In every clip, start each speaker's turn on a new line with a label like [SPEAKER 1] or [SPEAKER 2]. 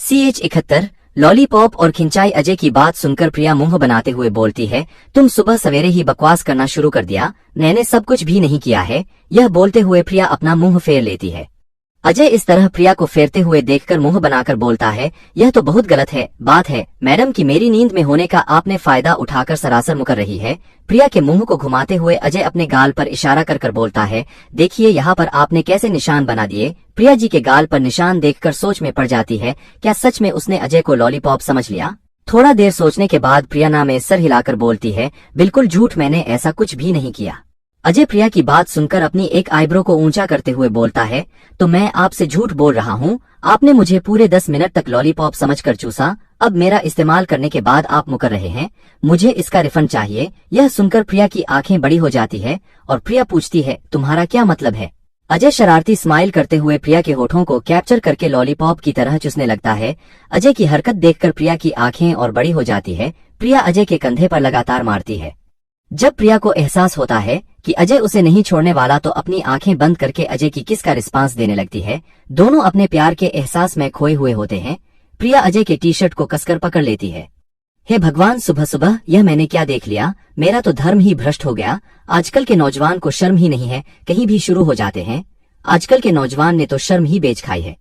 [SPEAKER 1] CH71 lollipop और खिंचाई। अजय की बात सुनकर प्रिया मुंह बनाते हुए बोलती है, तुम सुबह सवेरे ही बकवास करना शुरू कर दिया, मैंने सब कुछ भी नहीं किया है। यह बोलते हुए प्रिया अपना मुंह फेर लेती है। अजय इस तरह प्रिया को फेरते हुए देखकर मुंह बनाकर बोलता है, यह तो बहुत गलत है बात है मैडम कि मेरी नींद में होने का आपने फायदा उठाकर सरासर मुकर रही है। प्रिया के मुंह को घुमाते हुए अजय अपने गाल पर इशारा कर बोलता है, देखिए यहाँ पर आपने कैसे निशान बना दिए। प्रिया जी के गाल पर निशान देखकर सोच में पड़ जाती है, क्या सच में उसने अजय को लॉलीपॉप समझ लिया। थोड़ा देर सोचने के बाद प्रिया ना में सर हिलाकर बोलती है, बिल्कुल झूठ, मैंने ऐसा कुछ भी नहीं किया। अजय प्रिया की बात सुनकर अपनी एक आईब्रो को ऊंचा करते हुए बोलता है, तो मैं आपसे झूठ बोल रहा हूँ, आपने मुझे पूरे 10 मिनट तक लॉलीपॉप समझकर चूसा, अब मेरा इस्तेमाल करने के बाद आप मुकर रहे हैं, मुझे इसका रिफंड चाहिए। यह सुनकर प्रिया की आंखें बड़ी हो जाती है और प्रिया पूछती है, तुम्हारा क्या मतलब है। अजय शरारती स्माइल करते हुए प्रिया के होठों को कैप्चर करके लॉलीपॉप की तरह चूसने लगता है। अजय की हरकत देखकर प्रिया की आंखें और बड़ी हो जाती है। प्रिया अजय के कंधे पर लगातार मारती है। जब प्रिया को एहसास होता है कि अजय उसे नहीं छोड़ने वाला तो अपनी आंखें बंद करके अजय की किस का रिस्पांस देने लगती है। दोनों अपने प्यार के एहसास में खोए हुए होते हैं। प्रिया अजय के टी शर्ट को कसकर पकड़ लेती है। हे भगवान, सुबह सुबह यह मैंने क्या देख लिया, मेरा तो धर्म ही भ्रष्ट हो गया। आजकल के नौजवान को शर्म ही नहीं है, कहीं भी शुरू हो जाते हैं। आजकल के नौजवान ने तो शर्म ही बेच खाई है।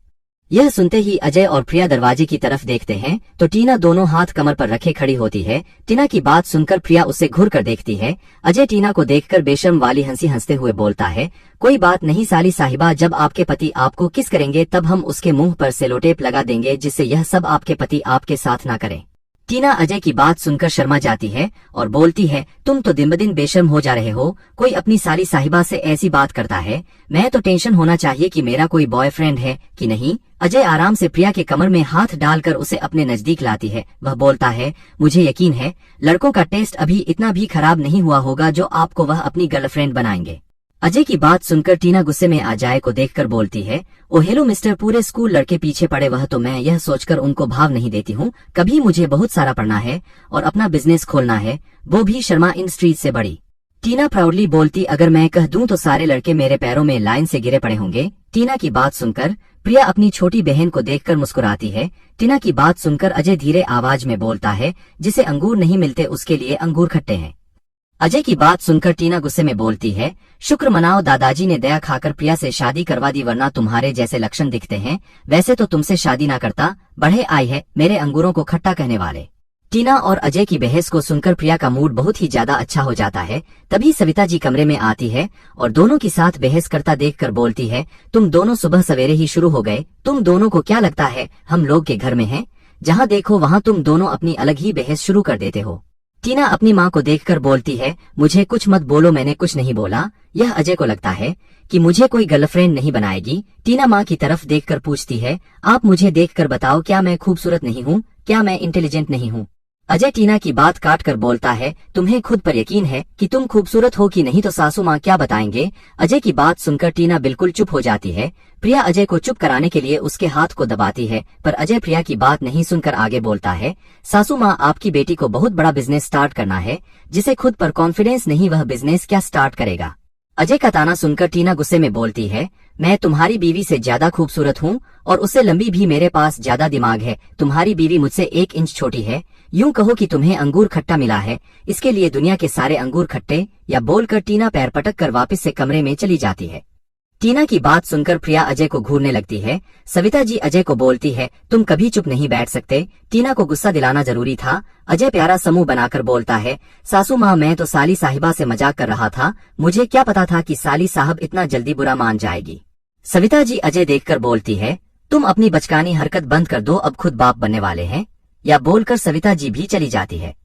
[SPEAKER 1] यह सुनते ही अजय और प्रिया दरवाजे की तरफ देखते हैं तो टीना दोनों हाथ कमर पर रखे खड़ी होती है। टीना की बात सुनकर प्रिया उसे घूर कर देखती है। अजय टीना को देखकर बेशर्म वाली हंसी हंसते हुए बोलता है, कोई बात नहीं साली साहिबा, जब आपके पति आपको किस करेंगे तब हम उसके मुंह पर सेलोटेप लगा देंगे जिससे यह सब आपके पति आपके साथ ना करें। टीना अजय की बात सुनकर शर्मा जाती है और बोलती है, तुम तो दिन ब दिन बेशर्म हो जा रहे हो, कोई अपनी साली साहिबा से ऐसी बात करता है, मैं तो टेंशन होना चाहिए कि मेरा कोई बॉयफ्रेंड है कि नहीं। अजय आराम से प्रिया के कमर में हाथ डालकर उसे अपने नजदीक लाती है। वह बोलता है, मुझे यकीन है लड़कों का टेस्ट अभी इतना भी खराब नहीं हुआ होगा जो आपको वह अपनी गर्लफ्रेंड बनाएंगे। अजय की बात सुनकर टीना गुस्से में अजय को देखकर बोलती है, ओ हेलो मिस्टर, पूरे स्कूल लड़के पीछे पड़े, वह तो मैं यह सोचकर उनको भाव नहीं देती हूँ। कभी मुझे बहुत सारा पढ़ना है और अपना बिजनेस खोलना है, वो भी शर्मा इन स्ट्रीट से बड़ी। टीना प्राउडली बोलती, अगर मैं कह दूं तो सारे लड़के मेरे पैरों में लाइन से गिरे पड़े होंगे। टीना की बात सुनकर प्रिया अपनी छोटी बहन को देखकर मुस्कुराती है। टीना की बात सुनकर अजय धीरे आवाज में बोलता है, जिसे अंगूर नहीं मिलते उसके लिए अंगूर खट्टे हैं। अजय की बात सुनकर टीना गुस्से में बोलती है, शुक्र मनाओ दादाजी ने दया खाकर प्रिया से शादी करवा दी, वरना तुम्हारे जैसे लक्षण दिखते हैं, वैसे तो तुमसे शादी ना करता, बढ़े आई है मेरे अंगूरों को खट्टा कहने वाले। टीना और अजय की बहस को सुनकर प्रिया का मूड बहुत ही ज्यादा अच्छा हो जाता है। तभी सविता जी कमरे में आती है और दोनों की साथ बहस करता देखकर बोलती है, तुम दोनों सुबह सवेरे ही शुरू हो गए, तुम दोनों को क्या लगता है हम लोग के घर में हैं? जहाँ देखो वहाँ तुम दोनों अपनी अलग ही बहस शुरू कर देते हो। टीना अपनी माँ को देखकर बोलती है, मुझे कुछ मत बोलो, मैंने कुछ नहीं बोला। यह अजय को लगता है कि मुझे कोई गर्लफ्रेंड नहीं बनाएगी। टीना माँ की तरफ देखकर पूछती है, आप मुझे देखकर बताओ, क्या मैं खूबसूरत नहीं हूँ, क्या मैं इंटेलिजेंट नहीं हूँ? अजय टीना की बात काट कर बोलता है, तुम्हें खुद पर यकीन है कि तुम खूबसूरत हो कि नहीं, तो सासू माँ क्या बताएंगे? अजय की बात सुनकर टीना बिल्कुल चुप हो जाती है। प्रिया अजय को चुप कराने के लिए उसके हाथ को दबाती है, पर अजय प्रिया की बात नहीं सुनकर आगे बोलता है, सासू माँ आपकी बेटी को बहुत बड़ा बिजनेस स्टार्ट करना है, जिसे खुद पर कॉन्फिडेंस नहीं, वह बिजनेस क्या स्टार्ट करेगा? अजय का ताना सुनकर टीना गुस्से में बोलती है, मैं तुम्हारी बीवी से ज्यादा खूबसूरत हूँ और उससे लंबी भी, मेरे पास ज्यादा दिमाग है। तुम्हारी बीवी मुझसे 1 इंच छोटी है। यूं कहो कि तुम्हें अंगूर खट्टा मिला है, इसके लिए दुनिया के सारे अंगूर खट्टे, या बोलकर टीना पैर पटक कर वापस से कमरे में चली जाती है। टीना की बात सुनकर प्रिया अजय को घूरने लगती है। सविता जी अजय को बोलती है, तुम कभी चुप नहीं बैठ सकते, टीना को गुस्सा दिलाना जरूरी था। अजय प्यारा समूह बनाकर बोलता है, सासू माँ मैं तो साली साहिबा से मजाक कर रहा था, मुझे क्या पता था कि साली साहब इतना जल्दी बुरा मान जाएगी। सविता जी अजय देखकर बोलती है, तुम अपनी बचकानी हरकत बंद कर दो, अब खुद बाप बनने वाले हैं, या बोलकर सविता जी भी चली जाती है।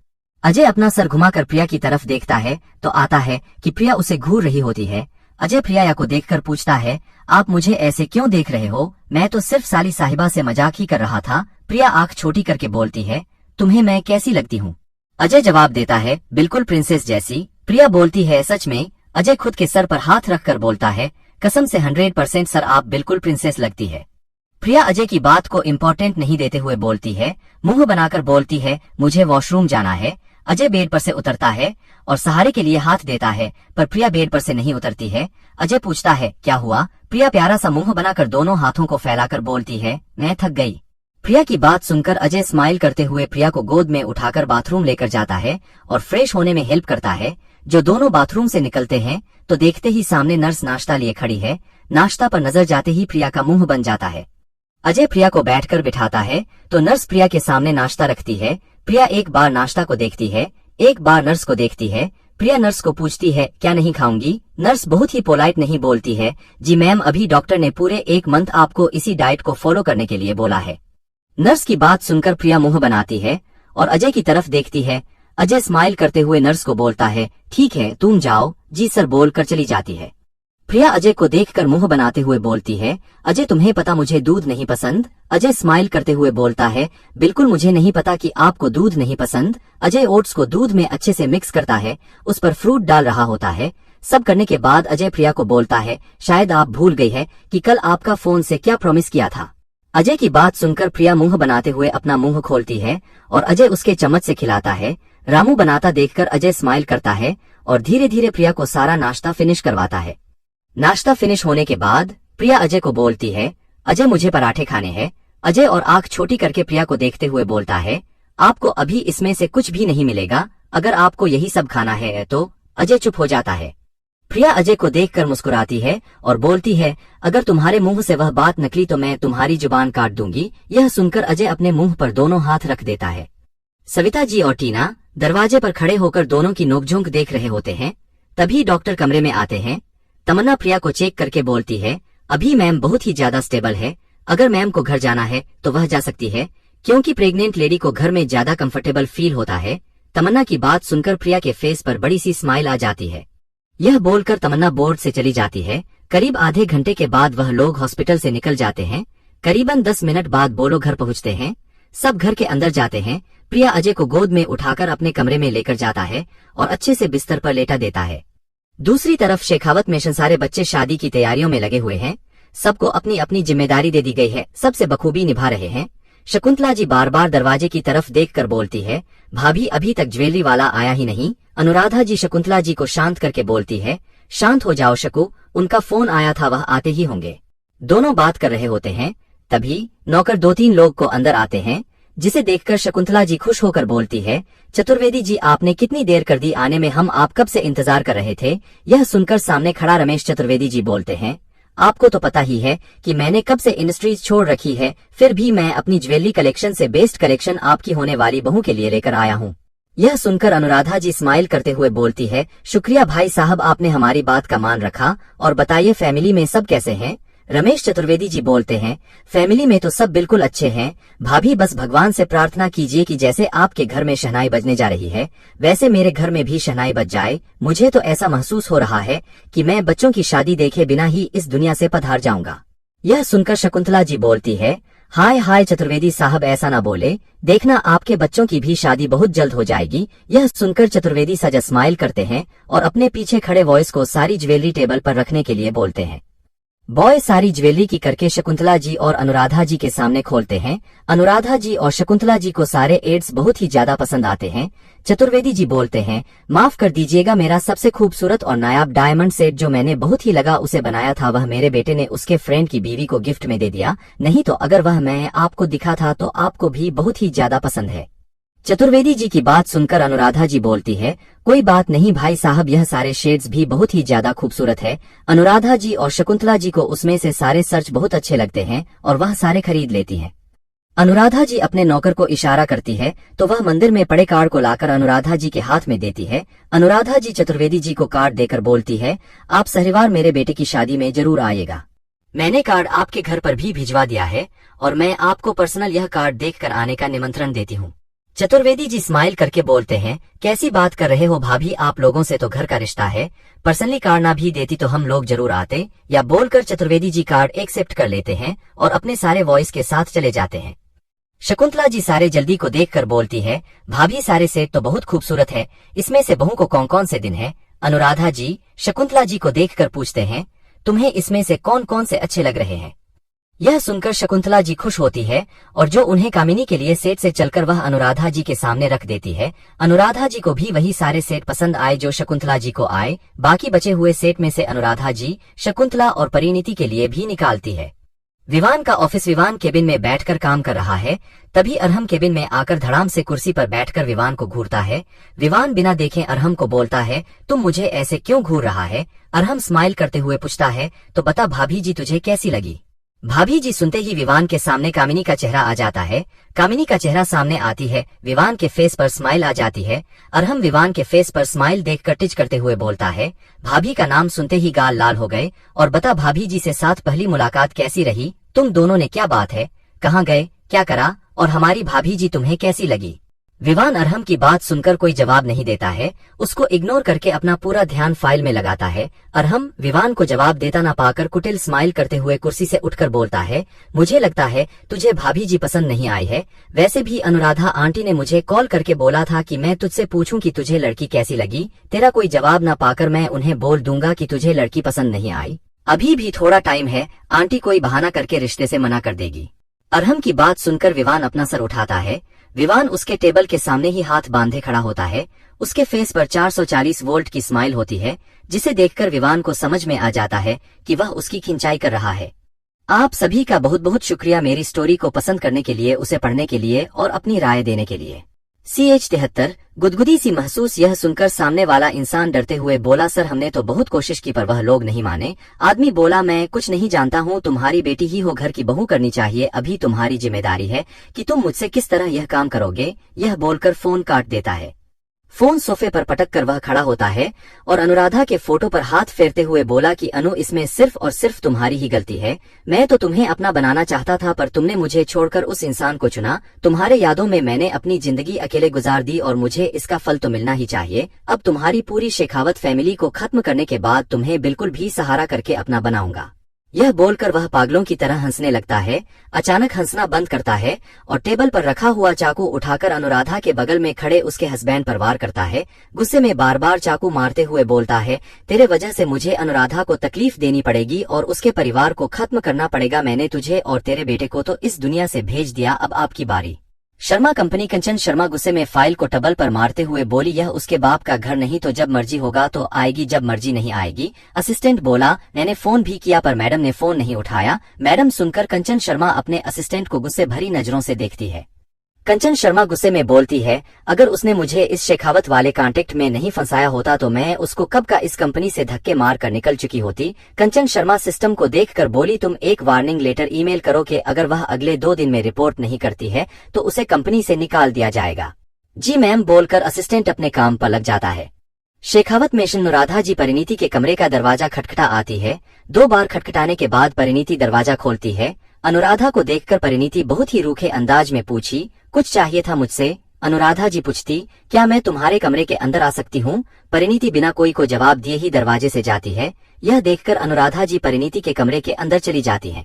[SPEAKER 1] अजय अपना सर घुमाकर प्रिया की तरफ देखता है तो आता है कि प्रिया उसे घूर रही होती है। अजय प्रिया को देखकर पूछता है, आप मुझे ऐसे क्यों देख रहे हो? मैं तो सिर्फ साली साहिबा से मजाक ही कर रहा था। प्रिया आंख छोटी करके बोलती है, तुम्हें मैं कैसी लगती हूँ? अजय जवाब देता है, बिल्कुल प्रिंसेस जैसी। प्रिया बोलती है, सच में? अजय खुद के सर पर हाथ रखकर बोलता है, कसम से 100% सर, आप बिल्कुल प्रिंसेस लगती है। प्रिया अजय की बात को इम्पोर्टेंट नहीं देते हुए बोलती है, मुंह बनाकर बोलती है, मुझे वॉशरूम जाना है। अजय बेड पर से उतरता है और सहारे के लिए हाथ देता है, पर प्रिया बेड पर से नहीं उतरती है। अजय पूछता है, क्या हुआ? प्रिया प्यारा सा मुंह बनाकर दोनों हाथों को फैलाकर बोलती है, मैं थक गई। प्रिया की बात सुनकर अजय स्माइल करते हुए प्रिया को गोद में उठाकर बाथरूम लेकर जाता है और फ्रेश होने में हेल्प करता है। जो दोनों बाथरूम से निकलते हैं तो देखते ही सामने नर्स नाश्ता लिए खड़ी है। नाश्ता पर नजर जाते ही प्रिया का मुंह बन जाता है। अजय प्रिया को बैठकर बिठाता है तो नर्स प्रिया के सामने नाश्ता रखती है। प्रिया एक बार नाश्ता को देखती है, एक बार नर्स को देखती है। प्रिया नर्स को पूछती है, क्या नहीं खाऊंगी? नर्स बहुत ही पोलाइट नहीं बोलती है, जी मैम, अभी डॉक्टर ने पूरे 1 मंथ आपको इसी डाइट को फॉलो करने के लिए बोला है। नर्स की बात सुनकर प्रिया मुंह बनाती है और अजय की तरफ देखती है। अजय स्माइल करते हुए नर्स को बोलता है, ठीक है तुम जाओ। जी सर बोलकर चली जाती है। प्रिया अजय को देखकर मुंह बनाते हुए बोलती है, अजय तुम्हें पता मुझे दूध नहीं पसंद? अजय स्माइल करते हुए बोलता है, बिल्कुल मुझे नहीं पता कि आपको दूध नहीं पसंद। अजय ओट्स को दूध में अच्छे से मिक्स करता है, उस पर फ्रूट डाल रहा होता है। सब करने के बाद अजय प्रिया को बोलता है, शायद आप भूल गई है कि कल आपका फोन से क्या प्रॉमिस किया था। अजय की बात सुनकर प्रिया मुंह बनाते हुए अपना मुंह खोलती है और अजय उसके चम्मच से खिलाता है। रामू बनाता देखकर अजय स्माइल करता है और धीरे धीरे प्रिया को सारा नाश्ता फिनिश करवाता है। नाश्ता फिनिश होने के बाद प्रिया अजय को बोलती है, अजय मुझे पराठे खाने हैं। अजय और आंख छोटी करके प्रिया को देखते हुए बोलता है, आपको अभी इसमें से कुछ भी नहीं मिलेगा, अगर आपको यही सब खाना है तो। अजय चुप हो जाता है। प्रिया अजय को देखकर मुस्कुराती है और बोलती है, अगर तुम्हारे मुंह से वह बात निकली तो मैं तुम्हारी जुबान काट दूंगी। यह सुनकर अजय अपने मुंह पर दोनों हाथ रख देता है। सविता जी और टीना दरवाजे पर खड़े होकर दोनों की नोकझोंक देख रहे होते हैं। तभी डॉक्टर कमरे में आते हैं। तमन्ना प्रिया को चेक करके बोलती है, अभी मैम बहुत ही ज्यादा स्टेबल है, अगर मैम को घर जाना है तो वह जा सकती है, क्योंकि प्रेग्नेंट लेडी को घर में ज्यादा कंफर्टेबल फील होता है। तमन्ना की बात सुनकर प्रिया के फेस पर बड़ी सी स्माइल आ जाती है। यह बोलकर तमन्ना बोर्ड से चली जाती है। करीब आधे घंटे के बाद वह लोग हॉस्पिटल से निकल जाते हैं। करीबन 10 मिनट बाद बोलो घर पहुंचते हैं। सब घर के अंदर जाते हैं। प्रिया अजय को गोद में उठाकर अपने कमरे में लेकर जाता है और अच्छे से बिस्तर पर लेटा देता है। दूसरी तरफ शेखावत मिशन सारे बच्चे शादी की तैयारियों में लगे हुए हैं। सबको अपनी अपनी जिम्मेदारी दे दी गई है, सबसे बखूबी निभा रहे हैं। शकुंतला जी बार बार दरवाजे की तरफ देखकर बोलती है, भाभी अभी तक ज्वेलरी वाला आया ही नहीं। अनुराधा जी शकुंतला जी को शांत करके बोलती है, शांत हो जाओ शकु, उनका फोन आया था, वह आते ही होंगे। दोनों बात कर रहे होते हैं। तभी नौकर 2-3 लोग को अंदर आते हैं, जिसे देखकर शकुंतला जी खुश होकर बोलती है, चतुर्वेदी जी आपने कितनी देर कर दी आने में, हम आप कब से इंतजार कर रहे थे। यह सुनकर सामने खड़ा रमेश चतुर्वेदी जी बोलते हैं, आपको तो पता ही है कि मैंने कब से इंडस्ट्रीज छोड़ रखी है, फिर भी मैं अपनी ज्वेलरी कलेक्शन से बेस्ट कलेक्शन आपकी होने वाली बहू के लिए लेकर आया हूँ। यह सुनकर अनुराधा जी स्माइल करते हुए बोलती है, शुक्रिया भाई साहब, आपने हमारी बात का मान रखा। और बताइए फैमिली में सब कैसे हैं? रमेश चतुर्वेदी जी बोलते हैं, फैमिली में तो सब बिल्कुल अच्छे हैं भाभी, बस भगवान से प्रार्थना कीजिए कि जैसे आपके घर में शहनाई बजने जा रही है वैसे मेरे घर में भी शहनाई बज जाए। मुझे तो ऐसा महसूस हो रहा है कि मैं बच्चों की शादी देखे बिना ही इस दुनिया से पधार जाऊंगा। यह सुनकर शकुंतला जी बोलती है, हाय हाय चतुर्वेदी साहब ऐसा ना बोले, देखना आपके बच्चों की भी शादी बहुत जल्द हो जाएगी। यह सुनकर चतुर्वेदी सजा स्माइल करते हैं और अपने पीछे खड़े बॉयज को सारी ज्वेलरी टेबल पर रखने के लिए बोलते हैं। बॉय सारी ज्वेलरी की करके शकुंतला जी और अनुराधा जी के सामने खोलते हैं। अनुराधा जी और शकुंतला जी को सारे एड्स बहुत ही ज्यादा पसंद आते हैं। चतुर्वेदी जी बोलते हैं, माफ कर दीजिएगा, मेरा सबसे खूबसूरत और नायाब डायमंड सेट जो मैंने बहुत ही लगा उसे बनाया था वह मेरे बेटे ने उसके फ्रेंड की बीवी को गिफ्ट में दे दिया, नहीं तो अगर वह मैं आपको दिखा था तो आपको भी बहुत ही ज्यादा पसंद है। चतुर्वेदी जी की बात सुनकर अनुराधा जी बोलती है, कोई बात नहीं भाई साहब, यह सारे शेड्स भी बहुत ही ज्यादा खूबसूरत है। अनुराधा जी और शकुंतला जी को उसमें से सारे सर्च बहुत अच्छे लगते हैं और वह सारे खरीद लेती हैं। अनुराधा जी अपने नौकर को इशारा करती है तो वह मंदिर में पड़े कार्ड को लाकर अनुराधा जी के हाथ में देती है। अनुराधा जी चतुर्वेदी जी को कार्ड देकर बोलती है, आप सहिवार मेरे बेटे की शादी में जरूर आइएगा। मैंने कार्ड आपके घर पर भी भिजवा दिया है और मैं आपको पर्सनल यह कार्ड देखकर आने का निमंत्रण देती हूँ। चतुर्वेदी जी स्माइल करके बोलते हैं, कैसी बात कर रहे हो भाभी, आप लोगों से तो घर का रिश्ता है, पर्सनली कार्ड ना भी देती तो हम लोग जरूर आते। या बोलकर चतुर्वेदी जी कार्ड एक्सेप्ट कर लेते हैं और अपने सारे वॉइस के साथ चले जाते हैं। शकुंतला जी सारे जल्दी को देखकर बोलती है, भाभी सारे सेट तो बहुत खूबसूरत है, इसमें से बहू को कौन कौन से दिन है? अनुराधा जी शकुंतला जी को देखकर पूछते हैं, तुम्हें इसमें से कौन कौन से अच्छे लग रहे हैं? यह सुनकर शकुंतला जी खुश होती है और जो उन्हें कामिनी के लिए सेट से चलकर वह अनुराधा जी के सामने रख देती है। अनुराधा जी को भी वही सारे सेट पसंद आए जो शकुंतला जी को आए। बाकी बचे हुए सेट में से अनुराधा जी शकुंतला और परिणीति के लिए भी निकालती है। विवान का ऑफिस विवान केबिन में बैठकर काम कर रहा है। तभी अरहम केबिन में आकर धड़ाम से कुर्सी पर बैठकर विवान को घूरता है। विवान बिना देखे अरहम को बोलता है, तुम मुझे ऐसे क्यों घूर रहा है? अरहम स्माइल करते हुए पूछता है, तो बता भाभी जी तुझे कैसी लगी? भाभी जी सुनते ही विवान के सामने कामिनी का चेहरा आ जाता है। कामिनी का चेहरा सामने आती है, विवान के फेस पर स्माइल आ जाती है। अरहम विवान के फेस पर स्माइल देखकर टिच करते हुए बोलता है, भाभी का नाम सुनते ही गाल लाल हो गए। और बता भाभी जी से साथ पहली मुलाकात कैसी रही? तुम दोनों ने क्या बात है, कहाँ गए, क्या करा, और हमारी भाभी जी तुम्हें कैसी लगी? विवान अरहम की बात सुनकर कोई जवाब नहीं देता है, उसको इग्नोर करके अपना पूरा ध्यान फाइल में लगाता है। अरहम विवान को जवाब देता ना पाकर कुटिल स्माइल करते हुए कुर्सी से उठकर बोलता है, मुझे लगता है तुझे भाभी जी पसंद नहीं आई है। वैसे भी अनुराधा आंटी ने मुझे कॉल करके बोला था कि मैं तुझसे पूछूं कि तुझे लड़की कैसी लगी। तेरा कोई जवाब ना पाकर मैं उन्हें बोल दूंगा कि तुझे लड़की पसंद नहीं आई। अभी भी थोड़ा टाइम है, आंटी कोई बहाना करके रिश्ते से मना कर देगी। अरहम की बात सुनकर विवान अपना सर उठाता है। विवान उसके टेबल के सामने ही हाथ बांधे खड़ा होता है। उसके फेस पर 440 वोल्ट की स्माइल होती है, जिसे देखकर विवान को समझ में आ जाता है कि वह उसकी खिंचाई कर रहा है। आप सभी का बहुत बहुत शुक्रिया मेरी स्टोरी को पसंद करने के लिए, उसे पढ़ने के लिए और अपनी राय देने के लिए। CH73 गुदगुदी सी महसूस। यह सुनकर सामने वाला इंसान डरते हुए बोला, सर हमने तो बहुत कोशिश की पर वह लोग नहीं माने। आदमी बोला, मैं कुछ नहीं जानता हूँ, तुम्हारी बेटी ही हो, घर की बहू करनी चाहिए, अभी तुम्हारी जिम्मेदारी है कि तुम मुझसे किस तरह यह काम करोगे। यह बोलकर फोन काट देता है। फोन सोफे पर पटक कर वह खड़ा होता है और अनुराधा के फोटो पर हाथ फेरते हुए बोला कि अनु इसमें सिर्फ और सिर्फ तुम्हारी ही गलती है। मैं तो तुम्हें अपना बनाना चाहता था पर तुमने मुझे छोड़कर उस इंसान को चुना। तुम्हारे यादों में मैंने अपनी जिंदगी अकेले गुजार दी और मुझे इसका फल तो मिलना ही चाहिए। अब तुम्हारी पूरी शेखावत फैमिली को खत्म करने के बाद तुम्हें बिल्कुल भी सहारा करके अपना बनाऊंगा। यह बोलकर वह पागलों की तरह हंसने लगता है। अचानक हंसना बंद करता है और टेबल पर रखा हुआ चाकू उठाकर अनुराधा के बगल में खड़े उसके हस्बैंड पर वार करता है। गुस्से में बार बार चाकू मारते हुए बोलता है, तेरे वजह से मुझे अनुराधा को तकलीफ देनी पड़ेगी और उसके परिवार को खत्म करना पड़ेगा। मैंने तुझे और तेरे बेटे को तो इस दुनिया से भेज दिया, अब आपकी बारी। शर्मा कंपनी। कंचन शर्मा गुस्से में फाइल को टेबल पर मारते हुए बोली, यह उसके बाप का घर नहीं तो जब मर्जी होगा तो आएगी, जब मर्जी नहीं आएगी। असिस्टेंट बोला, मैंने फोन भी किया पर मैडम ने फोन नहीं उठाया। मैडम सुनकर कंचन शर्मा अपने असिस्टेंट को गुस्से भरी नजरों से देखती है। कंचन शर्मा गुस्से में बोलती है, अगर उसने मुझे इस शेखावत वाले कॉन्टेक्ट में नहीं फंसाया होता तो मैं उसको कब का इस कंपनी से धक्के मार कर निकल चुकी होती। कंचन शर्मा सिस्टम को देखकर बोली, तुम एक वार्निंग लेटर ईमेल करो कि अगर वह अगले 2 दिन में रिपोर्ट नहीं करती है तो उसे कंपनी से निकाल दिया जाएगा। जी मैम बोलकर असिस्टेंट अपने काम पर लग जाता है। शेखावत में अनुराधा जी परिणीति के कमरे का दरवाजा खटखटा आती है। 2 बार खटखटाने के बाद परिणीति दरवाजा खोलती है। अनुराधा को देखकर परिणीति बहुत ही रूखे अंदाज में पूछी, कुछ चाहिए था मुझसे? अनुराधा जी पूछती, क्या मैं तुम्हारे कमरे के अंदर आ सकती हूँ? परिणीति बिना कोई को जवाब दिए ही दरवाजे से जाती है। यह देखकर अनुराधा जी परिणीति के कमरे के अंदर चली जाती है।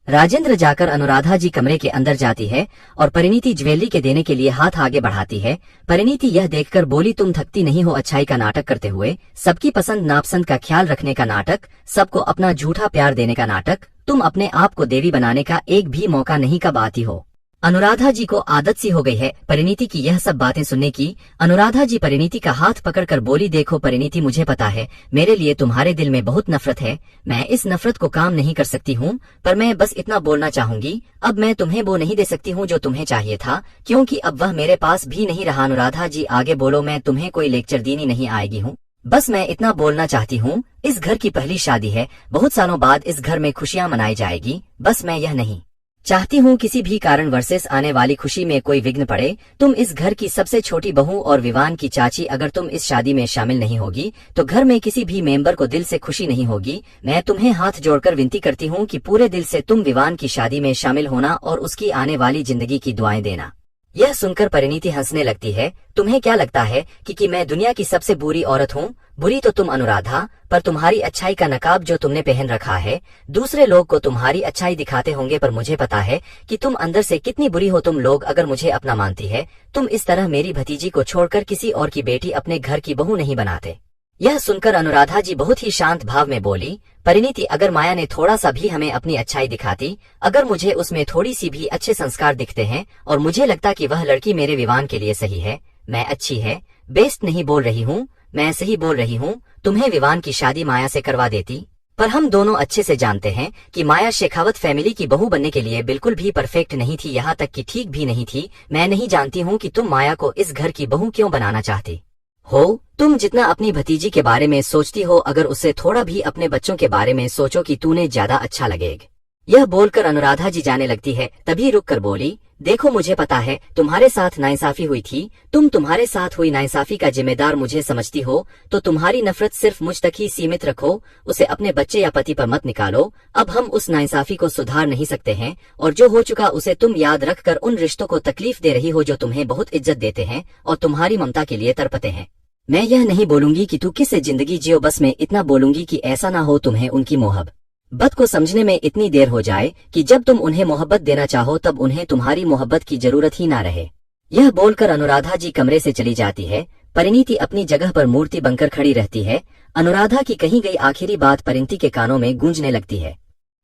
[SPEAKER 1] राजेंद्र जाकर अनुराधा जी कमरे के अंदर जाती है और परिणीति ज्वेलरी के देने के लिए हाथ आगे बढ़ाती है। परिणीति यह देखकर बोली, तुम थकती नहीं हो अच्छाई का नाटक करते हुए, सबकी पसंद नापसंद का ख्याल रखने का नाटक, सबको अपना झूठा प्यार देने का नाटक, तुम अपने आप को देवी बनाने का एक भी मौका नहीं कब आती हो। अनुराधा जी को आदत सी हो गई है परिणीति की यह सब बातें सुनने की। अनुराधा जी परिणीति का हाथ पकड़कर बोली, देखो परिणीति, मुझे पता है मेरे लिए तुम्हारे दिल में बहुत नफरत है, मैं इस नफरत को काम नहीं कर सकती हूँ, पर मैं बस इतना बोलना चाहूंगी, अब मैं तुम्हें वो नहीं दे सकती हूँ जो तुम्हें चाहिए था, क्योंकि अब वह मेरे पास भी नहीं रहा। अनुराधा जी आगे बोलो, मैं तुम्हें कोई लेक्चर देनी नहीं आएगी हूँ, बस मैं इतना बोलना चाहती हूँ, इस घर की पहली शादी है, बहुत सालों बाद इस घर में खुशियाँ मनाई जाएगी, बस मैं यह नहीं चाहती हूँ किसी भी कारण वर्सेस आने वाली खुशी में कोई विघ्न पड़े। तुम इस घर की सबसे छोटी बहू और विवान की चाची, अगर तुम इस शादी में शामिल नहीं होगी तो घर में किसी भी मेंबर को दिल से खुशी नहीं होगी। मैं तुम्हें हाथ जोड़कर विनती करती हूँ कि पूरे दिल से तुम विवान की शादी में शामिल होना और उसकी आने वाली जिंदगी की दुआएं देना। यह सुनकर परिणीति हंसने लगती है। तुम्हें क्या लगता है कि मैं दुनिया की सबसे बुरी औरत हूँ? बुरी तो तुम अनुराधा, पर तुम्हारी अच्छाई का नकाब जो तुमने पहन रखा है, दूसरे लोग को तुम्हारी अच्छाई दिखाते होंगे, पर मुझे पता है कि तुम अंदर से कितनी बुरी हो। तुम लोग अगर मुझे अपना मानती है, तुम इस तरह मेरी भतीजी को छोड़कर किसी और की बेटी अपने घर की बहू नहीं बनाते। यह सुनकर अनुराधा जी बहुत ही शांत भाव में बोली, परिणीति, अगर माया ने थोड़ा सा भी हमें अपनी अच्छाई दिखाती, अगर मुझे उसमें थोड़ी सी भी अच्छे संस्कार दिखते हैं और मुझे लगता कि वह लड़की मेरे विवान के लिए सही है, मैं अच्छी है, बेस्ट नहीं बोल रही हूँ, मैं सही बोल रही हूँ, तुम्हें विवान की शादी माया से करवा देती। पर हम दोनों अच्छे से जानते हैं कि माया शेखावत फैमिली की बहू बनने के लिए बिल्कुल भी परफेक्ट नहीं थी, यहाँ तक कि ठीक भी नहीं थी। मैं नहीं जानती हूँ कि तुम माया को इस घर की बहू क्यों बनाना चाहती हो। तुम जितना अपनी भतीजी के बारे में सोचती हो, अगर उससे थोड़ा भी अपने बच्चों के बारे में सोचो कि तूने ज्यादा अच्छा लगेगा। यह बोलकर अनुराधा जी जाने लगती है, तभी रुक कर बोली, देखो मुझे पता है तुम्हारे साथ नाइंसाफी हुई थी, तुम्हारे साथ हुई नाइंसाफी का जिम्मेदार मुझे समझती हो, तो तुम्हारी नफरत सिर्फ मुझ तक ही सीमित रखो, उसे अपने बच्चे या पति पर मत निकालो। अब हम उस नाइंसाफी को सुधार नहीं सकते हैं, और जो हो चुका उसे तुम याद रखकर उन रिश्तों को तकलीफ दे रही हो जो तुम्हें बहुत इज्जत देते हैं और तुम्हारी ममता के लिए तड़पते हैं। मैं यह नहीं बोलूंगी कि तू किससे जिंदगी जियो, बस मैं इतना बोलूंगी कि ऐसा ना हो तुम्हें उनकी मोहब्बत को समझने में इतनी देर हो जाए कि जब तुम उन्हें मोहब्बत देना चाहो तब उन्हें तुम्हारी मोहब्बत की जरूरत ही ना रहे। यह बोलकर अनुराधा जी कमरे से चली जाती है। परिणीति अपनी जगह पर मूर्ति बनकर खड़ी रहती है। अनुराधा की कही गई आखिरी बात परिणीति के कानों में गूंजने लगती है।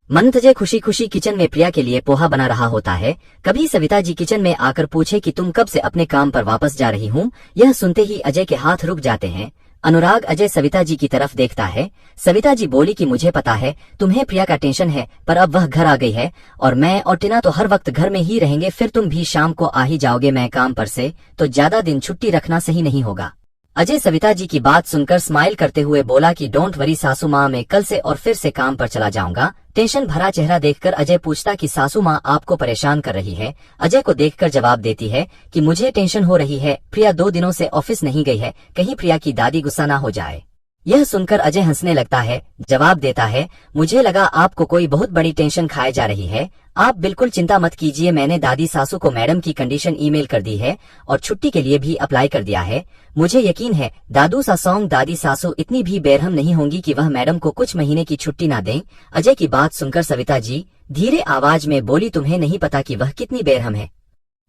[SPEAKER 1] मनंतजय खुशी खुशी किचन में प्रिया के लिए पोहा बना रहा होता है। कभी सविता जी किचन में आकर पूछे कि तुम कब से अपने काम पर वापस जा रही हूँ। यह सुनते ही अजय के हाथ रुक जाते हैं। अनुराग अजय सविता जी की तरफ देखता है। सविता जी बोली कि मुझे पता है तुम्हें प्रिया का टेंशन है, पर अब वह घर आ गई है और मैं और टीना तो हर वक्त घर में ही रहेंगे, फिर तुम भी शाम को आ ही जाओगे मैं काम पर से, तो ज्यादा दिन छुट्टी रखना सही नहीं होगा। अजय सविता जी की बात सुनकर स्माइल करते हुए बोला कि डोंट वरी सासू माँ, मैं कल से और फिर से काम पर चला जाऊंगा। टेंशन भरा चेहरा देखकर अजय पूछता कि सासू माँ आपको परेशान कर रही है। अजय को देखकर जवाब देती है कि मुझे टेंशन हो रही है, प्रिया 2 दिनों से ऑफिस नहीं गई है, कहीं प्रिया की दादी गुस्सा ना हो जाए। यह सुनकर अजय हंसने लगता है, जवाब देता है, मुझे लगा आपको कोई बहुत बड़ी टेंशन खाए जा रही है। आप बिल्कुल चिंता मत कीजिए, मैंने दादी सासू को मैडम की कंडीशन ईमेल कर दी है और छुट्टी के लिए भी अप्लाई कर दिया है। मुझे यकीन है दादी सासू इतनी भी बेरहम नहीं होंगी कि वह मैडम को कुछ महीने की छुट्टी ना दें। अजय की बात सुनकर सविता जी धीरे आवाज में बोली, तुम्हें नहीं पता कि वह कितनी बेरहम है।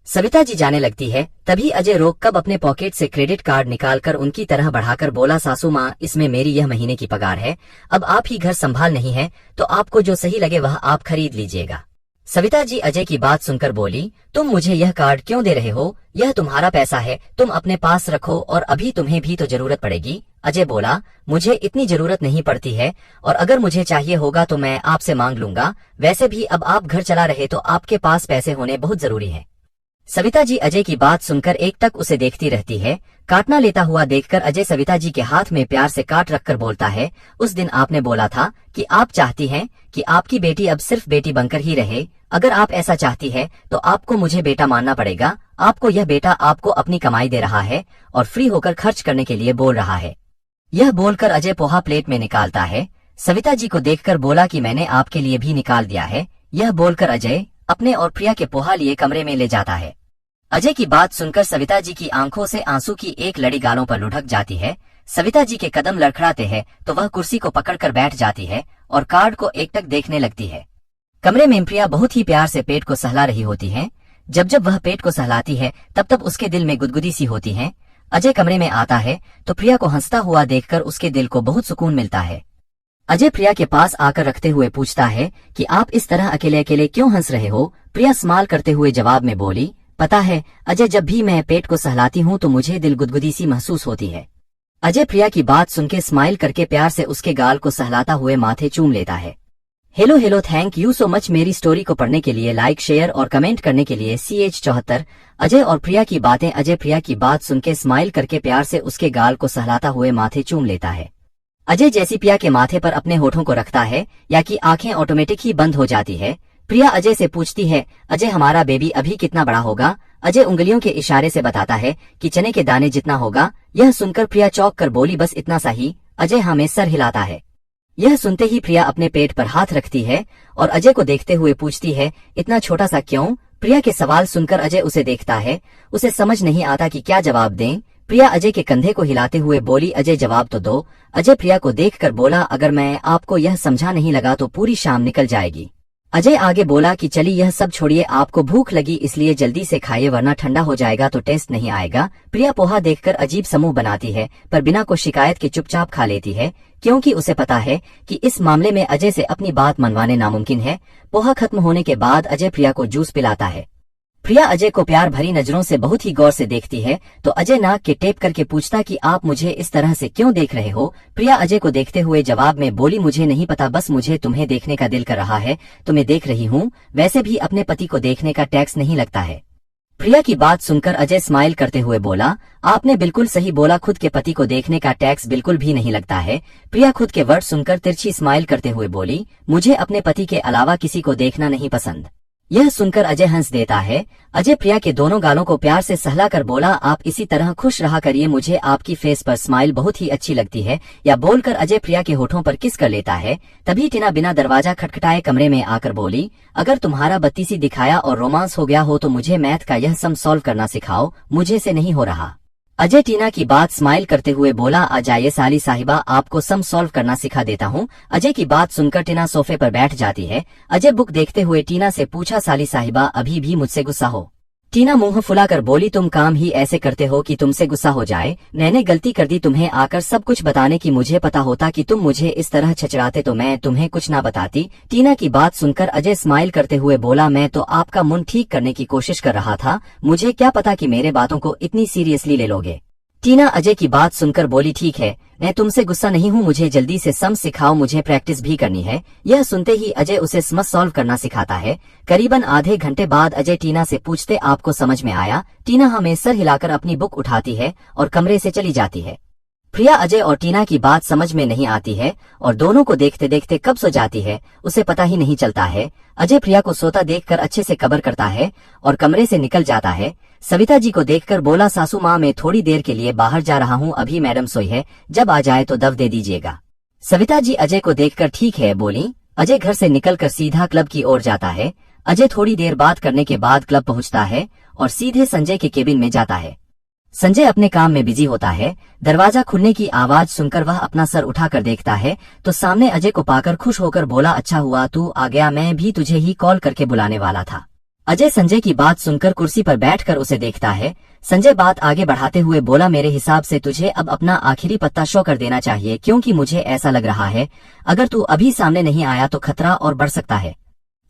[SPEAKER 1] सविता जी जाने लगती है। तभी अजय रोक कब अपने पॉकेट से क्रेडिट कार्ड निकालकर उनकी तरह बढ़ाकर बोला, सासू माँ इसमें मेरी यह महीने की पगार है, अब आप ही घर संभाल नहीं है तो आपको जो सही लगे वह आप खरीद लीजिएगा। सविता जी अजय की बात सुनकर बोली, तुम मुझे यह कार्ड क्यों दे रहे हो, यह तुम्हारा पैसा है, तुम अपने पास रखो और अभी तुम्हें भी तो जरूरत पड़ेगी। अजय बोला, मुझे इतनी जरूरत नहीं पड़ती है और अगर मुझे चाहिए होगा तो मैं आपसे मांग लूंगा, वैसे भी अब आप घर चला रहे तो आपके पास पैसे होने बहुत जरूरी है। सविता जी अजय की बात सुनकर एक टक उसे देखती रहती है। काटना लेता हुआ देखकर अजय सविता जी के हाथ में प्यार से काट रखकर बोलता है, उस दिन आपने बोला था कि आप चाहती हैं कि आपकी बेटी अब सिर्फ बेटी बनकर ही रहे, अगर आप ऐसा चाहती है तो आपको मुझे बेटा मानना पड़ेगा। आपको यह बेटा आपको अपनी कमाई दे रहा है और फ्री होकर खर्च करने के लिए बोल रहा है। यह बोलकर अजय पोहा प्लेट में निकालता है। सविता जी को देखकर बोला कि मैंने आपके लिए भी निकाल दिया है। यह बोलकर अजय अपने और प्रिया के पोहा लिए कमरे में ले जाता है। अजय की बात सुनकर सविता जी की आंखों से आंसू की एक लड़ी गालों पर लुढ़क जाती है। सविता जी के कदम लड़खड़ाते हैं तो वह कुर्सी को पकड़कर बैठ जाती है और कार्ड को एकटक देखने लगती है। कमरे में प्रिया बहुत ही प्यार से पेट को सहला रही होती है। जब जब वह पेट को सहलाती है तब तब उसके दिल में गुदगुदी सी होती है। अजय कमरे में आता है तो प्रिया को हंसता हुआ देखकर उसके दिल को बहुत सुकून मिलता है। अजय प्रिया के पास आकर रखते हुए पूछता है कि आप इस तरह अकेले अकेले क्यों हंस रहे हो। प्रिया स्माइल करते हुए जवाब में बोली, पता है अजय, जब भी मैं पेट को सहलाती हूँ तो मुझे दिल गुदगुदी सी महसूस होती है। अजय प्रिया की बात सुनके स्माइल करके प्यार से उसके गाल को सहलाता हुए माथे चूम लेता है। Hello thank you so much मेरी स्टोरी को पढ़ने के लिए, लाइक शेयर और कमेंट करने के लिए CH74। अजय और प्रिया की बातें। अजय प्रिया की बात सुनके स्माइल करके प्यार से उसके गाल को सहलाता हुए माथे चूम लेता है। अजय जैसी प्रिया के माथे पर अपने होठों को रखता है या कि आंखें ऑटोमेटिक ही बंद हो जाती है। प्रिया अजय से पूछती है, अजय हमारा बेबी अभी कितना बड़ा होगा। अजय उंगलियों के इशारे से बताता है कि चने के दाने जितना होगा। यह सुनकर प्रिया चौंक कर बोली, बस इतना सा ही। अजय हमें सर हिलाता है। यह सुनते ही प्रिया अपने पेट पर हाथ रखती है और अजय को देखते हुए पूछती है, इतना छोटा सा क्यों। प्रिया के सवाल सुनकर अजय उसे देखता है। उसे समझ नहीं आता कि क्या जवाब दें। प्रिया अजय के कंधे को हिलाते हुए बोली, अजय जवाब तो दो। अजय प्रिया को देखकर बोला, अगर मैं आपको यह समझा नहीं लगा तो पूरी शाम निकल जाएगी। अजय आगे बोला कि चलिए यह सब छोड़िए, आपको भूख लगी इसलिए जल्दी से खाइए वरना ठंडा हो जाएगा तो टेस्ट नहीं आएगा। प्रिया पोहा देखकर अजीब समूह बनाती है पर बिना कोई शिकायत के चुपचाप खा लेती है, क्योंकि उसे पता है कि इस मामले में अजय से अपनी बात मनवाने नामुमकिन है। पोहा खत्म होने के बाद अजय प्रिया को जूस पिलाता है। प्रिया अजय को प्यार भरी नजरों से बहुत ही गौर से देखती है तो अजय नाक के टेप करके पूछता कि आप मुझे इस तरह से क्यों देख रहे हो। प्रिया अजय को देखते हुए जवाब में बोली, मुझे नहीं पता, बस मुझे तुम्हें देखने का दिल कर रहा है तो मैं देख रही हूँ। वैसे भी अपने पति को देखने का टैक्स नहीं लगता है। प्रिया की बात सुनकर अजय स्माइल करते हुए बोला, आपने बिल्कुल सही बोला, खुद के पति को देखने का टैक्स बिल्कुल भी नहीं लगता है। प्रिया खुद के वर्ड सुनकर तिरछी स्माइल करते हुए बोली, मुझे अपने पति के अलावा किसी को देखना नहीं पसंद। यह सुनकर अजय हंस देता है। अजय प्रिया के दोनों गालों को प्यार से सहलाकर बोला, आप इसी तरह खुश रहा करिए, मुझे आपकी फेस पर स्माइल बहुत ही अच्छी लगती है। या बोलकर अजय प्रिया के होठों पर किस कर लेता है। तभी टीना बिना दरवाजा खटखटाए कमरे में आकर बोली, अगर तुम्हारा बत्तीसी दिखाया और रोमांस हो गया हो तो मुझे मैथ का यह सम सॉल्व करना सिखाओ, मुझे से नहीं हो रहा। अजय टीना की बात स्माइल करते हुए बोला, आ जाइए साली साहिबा, आपको सम सॉल्व करना सिखा देता हूँ। अजय की बात सुनकर टीना सोफे पर बैठ जाती है। अजय बुक देखते हुए टीना से पूछा, साली साहिबा अभी भी मुझसे गुस्सा हो? टीना मुंह फुलाकर बोली, तुम काम ही ऐसे करते हो कि तुमसे गुस्सा हो जाए। मैंने गलती कर दी तुम्हें आकर सब कुछ बताने की, मुझे पता होता कि तुम मुझे इस तरह छचड़ाते तो मैं तुम्हें कुछ ना बताती। टीना की बात सुनकर अजय स्माइल करते हुए बोला, मैं तो आपका मन ठीक करने की कोशिश कर रहा था, मुझे क्या पता कि मेरे बातों को इतनी सीरियसली ले लोगे। टीना अजय की बात सुनकर बोली, ठीक है, मैं तुमसे गुस्सा नहीं हूँ, मुझे जल्दी से सम सिखाओ, मुझे प्रैक्टिस भी करनी है। यह सुनते ही अजय उसे सम सॉल्व करना सिखाता है। करीबन आधे घंटे बाद अजय टीना से पूछते, आपको समझ में आया? टीना हमें सर हिलाकर अपनी बुक उठाती है और कमरे से चली जाती है। प्रिया अजय और टीना की बात समझ में नहीं आती है और दोनों को देखते देखते कब सो जाती है उसे पता ही नहीं चलता है। अजय प्रिया को सोता देखकर अच्छे से कबर करता है और कमरे से निकल जाता है। सविता जी को देखकर बोला, सासू माँ मैं थोड़ी देर के लिए बाहर जा रहा हूँ, अभी मैडम सोई है, जब आ जाए तो दव दे दीजिएगा। सविता जी अजय को देखकर ठीक है बोली। अजय घर से निकलकर सीधा क्लब की ओर जाता है। अजय थोड़ी देर बात करने के बाद क्लब पहुँचता है और सीधे संजय के केबिन में जाता है। संजय अपने काम में बिजी होता है। दरवाजा खुलने की आवाज सुनकर वह अपना सर उठाकर देखता है तो सामने अजय को पाकर खुश होकर बोला, अच्छा हुआ तू आ गया, मैं भी तुझे ही कॉल करके बुलाने वाला था। अजय संजय की बात सुनकर कुर्सी पर बैठकर उसे देखता है। संजय बात आगे बढ़ाते हुए बोला, मेरे हिसाब से तुझे अब अपना आखिरी पत्ता शो कर देना चाहिए, क्योंकि मुझे ऐसा लग रहा है अगर तू अभी सामने नहीं आया तो खतरा और बढ़ सकता है।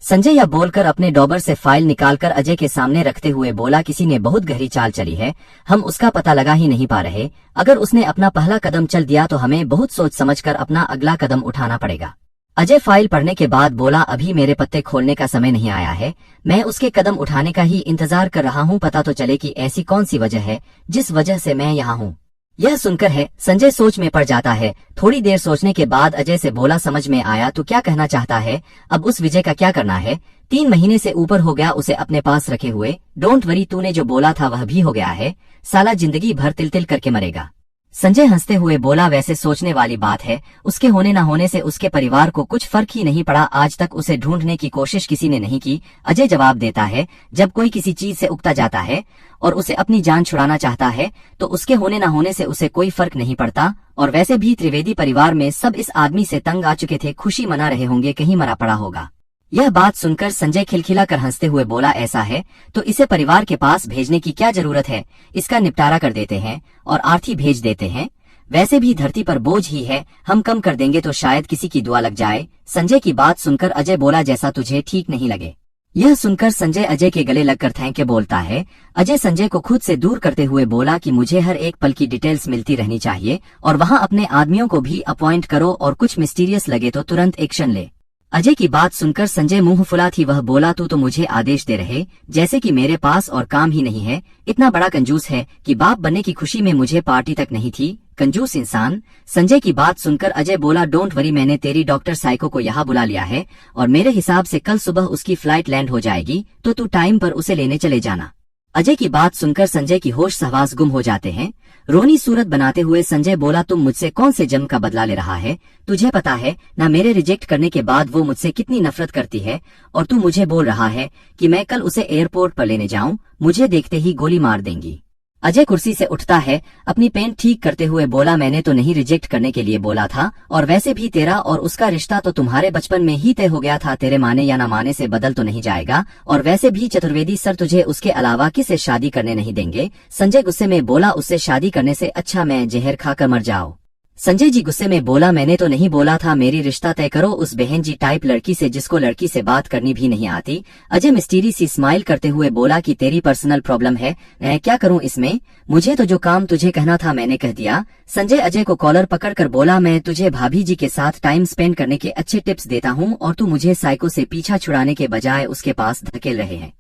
[SPEAKER 1] संजय यह बोलकर अपने डॉबर से फाइल निकालकर अजय के सामने रखते हुए बोला, किसी ने बहुत गहरी चाल चली है, हम उसका पता लगा ही नहीं पा रहे। अगर उसने अपना पहला कदम चल दिया तो हमें बहुत सोच समझकर अपना अगला कदम उठाना पड़ेगा। अजय फाइल पढ़ने के बाद बोला, अभी मेरे पत्ते खोलने का समय नहीं आया है, मैं उसके कदम उठाने का ही इंतजार कर रहा हूँ, पता तो चले कि ऐसी कौन सी वजह है जिस वजह से मैं यहाँ हूँ। यह सुनकर है संजय सोच में पड़ जाता है। थोड़ी देर सोचने के बाद अजय से बोला, समझ में आया, तू क्या कहना चाहता है, अब उस विजय का क्या करना है? 3 महीने से ऊपर हो गया उसे अपने पास रखे हुए। डोंट वरी, तूने जो बोला था वह भी हो गया है, साला जिंदगी भर तिल तिल करके मरेगा। संजय हंसते हुए बोला, वैसे सोचने वाली बात है, उसके होने न होने से उसके परिवार को कुछ फर्क ही नहीं पड़ा, आज तक उसे ढूंढने की कोशिश किसी ने नहीं की। अजय जवाब देता है, जब कोई किसी चीज से उकता जाता है और उसे अपनी जान छुड़ाना चाहता है तो उसके होने न होने से उसे कोई फर्क नहीं पड़ता। और वैसे भी त्रिवेदी परिवार में सब इस आदमी से तंग आ चुके थे, खुशी मना रहे होंगे, कहीं मरा पड़ा होगा। यह बात सुनकर संजय खिलखिलाकर हंसते हुए बोला, ऐसा है तो इसे परिवार के पास भेजने की क्या जरूरत है, इसका निपटारा कर देते हैं और आरती भेज देते हैं, वैसे भी धरती पर बोझ ही है, हम कम कर देंगे तो शायद किसी की दुआ लग जाए। संजय की बात सुनकर अजय बोला, जैसा तुझे ठीक नहीं लगे। यह सुनकर संजय अजय के गले लगकर थैंक के बोलता है। अजय संजय को खुद से दूर करते हुए बोला कि मुझे हर एक पल की डिटेल्स मिलती रहनी चाहिए और वहां अपने आदमियों को भी अपॉइंट करो और कुछ मिस्टीरियस लगे तो तुरंत एक्शन ले। अजय की बात सुनकर संजय मुंह फुला थी, वह बोला, तू तो मुझे आदेश दे रहे जैसे कि मेरे पास और काम ही नहीं है, इतना बड़ा कंजूस है कि बाप बनने की खुशी में मुझे पार्टी तक नहीं थी, कंजूस इंसान। संजय की बात सुनकर अजय बोला, डोंट वरी, मैंने तेरी डॉक्टर साइको को यहाँ बुला लिया है और मेरे हिसाब से कल सुबह उसकी फ्लाइट लैंड हो जाएगी, तो तू टाइम पर उसे लेने चले जाना। अजय की बात सुनकर संजय की होश सहवास गुम हो जाते हैं। रोनी सूरत बनाते हुए संजय बोला, तुम मुझसे कौन से जम का बदला ले रहा है? तुझे पता है ना मेरे रिजेक्ट करने के बाद वो मुझसे कितनी नफरत करती है, और तू मुझे बोल रहा है कि मैं कल उसे एयरपोर्ट पर लेने जाऊं, मुझे देखते ही गोली मार देंगी। अजय कुर्सी से उठता है, अपनी पेन ठीक करते हुए बोला, मैंने तो नहीं रिजेक्ट करने के लिए बोला था, और वैसे भी तेरा और उसका रिश्ता तो तुम्हारे बचपन में ही तय हो गया था, तेरे माने या ना माने से बदल तो नहीं जाएगा, और वैसे भी चतुर्वेदी सर तुझे उसके अलावा किसे शादी करने नहीं देंगे। संजय गुस्से में बोला, उससे शादी करने से अच्छा मैं जहर खाकर मर जाऊं। संजय जी गुस्से में बोला, मैंने तो नहीं बोला था मेरी रिश्ता तय करो उस बहन जी टाइप लड़की से जिसको लड़की से बात करनी भी नहीं आती। अजय मिस्टीरी सी स्माइल करते हुए बोला कि तेरी पर्सनल प्रॉब्लम है, मैं क्या करूं इसमें, मुझे तो जो काम तुझे कहना था मैंने कह दिया। संजय अजय को कॉलर पकड़कर बोला, मैं तुझे भाभी जी के साथ टाइम स्पेंड करने के अच्छे टिप्स देता हूं और तू मुझे साइको से पीछा छुड़ाने के बजाय उसके पास धकेल रहे हैं।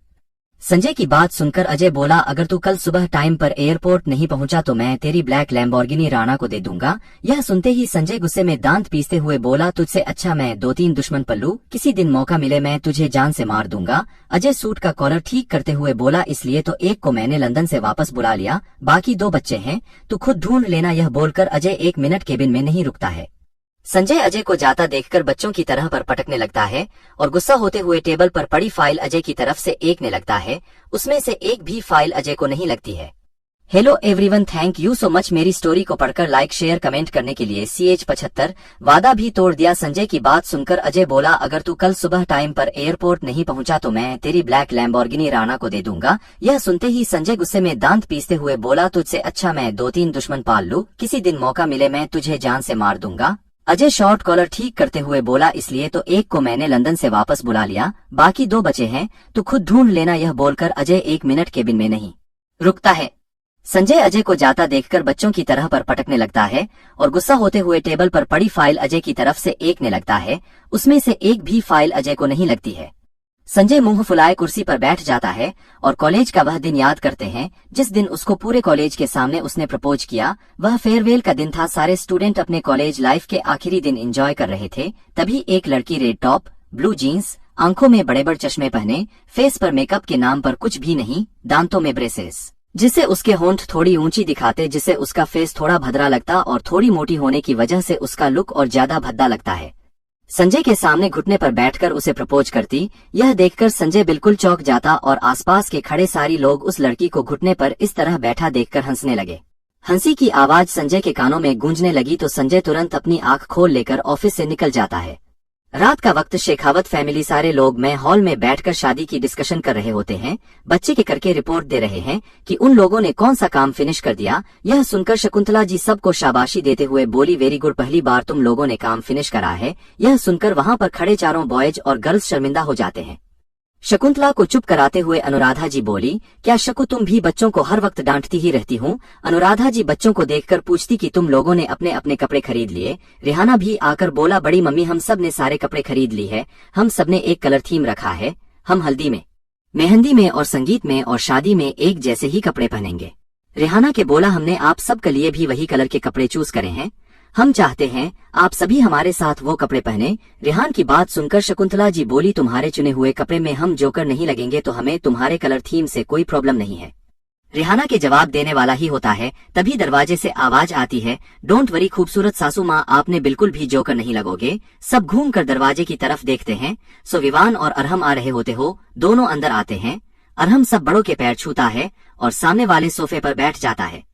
[SPEAKER 1] संजय की बात सुनकर अजय बोला, अगर तू कल सुबह टाइम पर एयरपोर्ट नहीं पहुंचा तो मैं तेरी ब्लैक लैम्बोर्गिनी राणा को दे दूंगा। यह सुनते ही संजय गुस्से में दांत पीसते हुए बोला, तुझसे अच्छा मैं 2-3 दुश्मन पल्लू, किसी दिन मौका मिले मैं तुझे जान से मार दूंगा। अजय सूट का कॉलर ठीक करते हुए बोला, इसलिए तो एक को मैंने लंदन से वापस बुला लिया, बाकी 2 बच्चे हैं, तू खुद ढूंढ लेना। यह बोलकर अजय 1 मिनट केबिन में नहीं रुकता है। संजय अजय को जाता देखकर बच्चों की तरह पर पटकने लगता है और गुस्सा होते हुए टेबल पर पड़ी फाइल अजय की तरफ से एकने लगता है। उसमें से एक भी फाइल अजय को नहीं लगती है। Hello everyone, thank you so much मेरी स्टोरी को पढ़कर लाइक शेयर कमेंट करने के लिए। CH75 वादा भी तोड़ दिया। संजय की बात सुनकर अजय बोला, अगर तू कल सुबह टाइम पर एयरपोर्ट नहीं पहुंचा तो मैं तेरी ब्लैक लैम्बोर्गिनी राणा को दे दूंगा। यह सुनते ही संजय गुस्से में दांत पीसते हुए बोला, तुझसे अच्छा मैं 2-3 दुश्मन पाल लूं, किसी दिन मौका मिले मैं तुझे जान से मार दूंगा। अजय शॉर्ट कॉलर ठीक करते हुए बोला, इसलिए तो एक को मैंने लंदन से वापस बुला लिया, बाकी 2 बचे हैं, तो खुद ढूंढ लेना। यह बोलकर अजय 1 मिनट केबिन में नहीं रुकता है। संजय अजय को जाता देखकर बच्चों की तरह पर पटकने लगता है और गुस्सा होते हुए टेबल पर पड़ी फाइल अजय की तरफ से एकने लगता है। उसमें से एक भी फाइल अजय को नहीं लगती है। संजय मुंह फुलाए कुर्सी पर बैठ जाता है और कॉलेज का वह दिन याद करते हैं जिस दिन उसको पूरे कॉलेज के सामने उसने प्रपोज किया। वह फेयरवेल का दिन था। सारे स्टूडेंट अपने कॉलेज लाइफ के आखिरी दिन एंजॉय कर रहे थे। तभी एक लड़की रेड टॉप, ब्लू जीन्स, आंखों में बड़े बड़े चश्मे पहने, फेस पर मेकअप के नाम पर कुछ भी नहीं, दांतों में ब्रेसेस जिससे उसके होंठ थोड़ी ऊंची दिखाते, जिससे उसका फेस थोड़ा भद्रा लगता और थोड़ी मोटी होने की वजह से उसका लुक और ज्यादा भद्दा लगता है। संजय के सामने घुटने पर बैठकर उसे प्रपोज करती। यह देखकर संजय बिल्कुल चौंक जाता और आसपास के खड़े सारी लोग उस लड़की को घुटने पर इस तरह बैठा देखकर हंसने लगे। हंसी की आवाज संजय के कानों में गूंजने लगी तो संजय तुरंत अपनी आंख खोल लेकर ऑफिस से निकल जाता है। रात का वक्त, शेखावत फैमिली सारे लोग मैं हॉल में बैठकर शादी की डिस्कशन कर रहे होते हैं। बच्चे के करके रिपोर्ट दे रहे हैं कि उन लोगों ने कौन सा काम फिनिश कर दिया। यह सुनकर शकुंतला जी सबको शाबाशी देते हुए बोली, वेरी गुड, पहली बार तुम लोगों ने काम फिनिश करा है। यह सुनकर वहां पर खड़े चारों बॉयज और गर्ल्स शर्मिंदा हो जाते हैं। शकुंतला को चुप कराते हुए अनुराधा जी बोली, क्या शकु तुम भी बच्चों को हर वक्त डांटती ही रहती हूँ। अनुराधा जी बच्चों को देखकर पूछती कि तुम लोगों ने अपने अपने कपड़े खरीद लिए। रेहाना भी आकर बोला, बड़ी मम्मी हम सब ने सारे कपड़े खरीद ली है, हम सब ने एक कलर थीम रखा है, हम हल्दी में, मेहंदी में और संगीत में और शादी में एक जैसे ही कपड़े पहनेंगे। रेहाना के बोला, हमने आप सब के लिए भी वही कलर के कपड़े चूज करे हैं, हम चाहते हैं आप सभी हमारे साथ वो कपड़े पहने। रेहान की बात सुनकर शकुंतला जी बोली, तुम्हारे चुने हुए कपड़े में हम जोकर नहीं लगेंगे तो हमें तुम्हारे कलर थीम से कोई प्रॉब्लम नहीं है। रेहाना के जवाब देने वाला ही होता है, तभी दरवाजे से आवाज आती है, डोंट वरी खूबसूरत सासू माँ, आपने बिल्कुल भी जोकर नहीं लगोगे। सब घूम कर दरवाजे की तरफ देखते हैं। सो विवान और अरहम आ रहे होते हो। दोनों अंदर आते हैं। अरहम सब बड़ों के पैर छूता है और सामने वाले सोफे पर बैठ जाता है।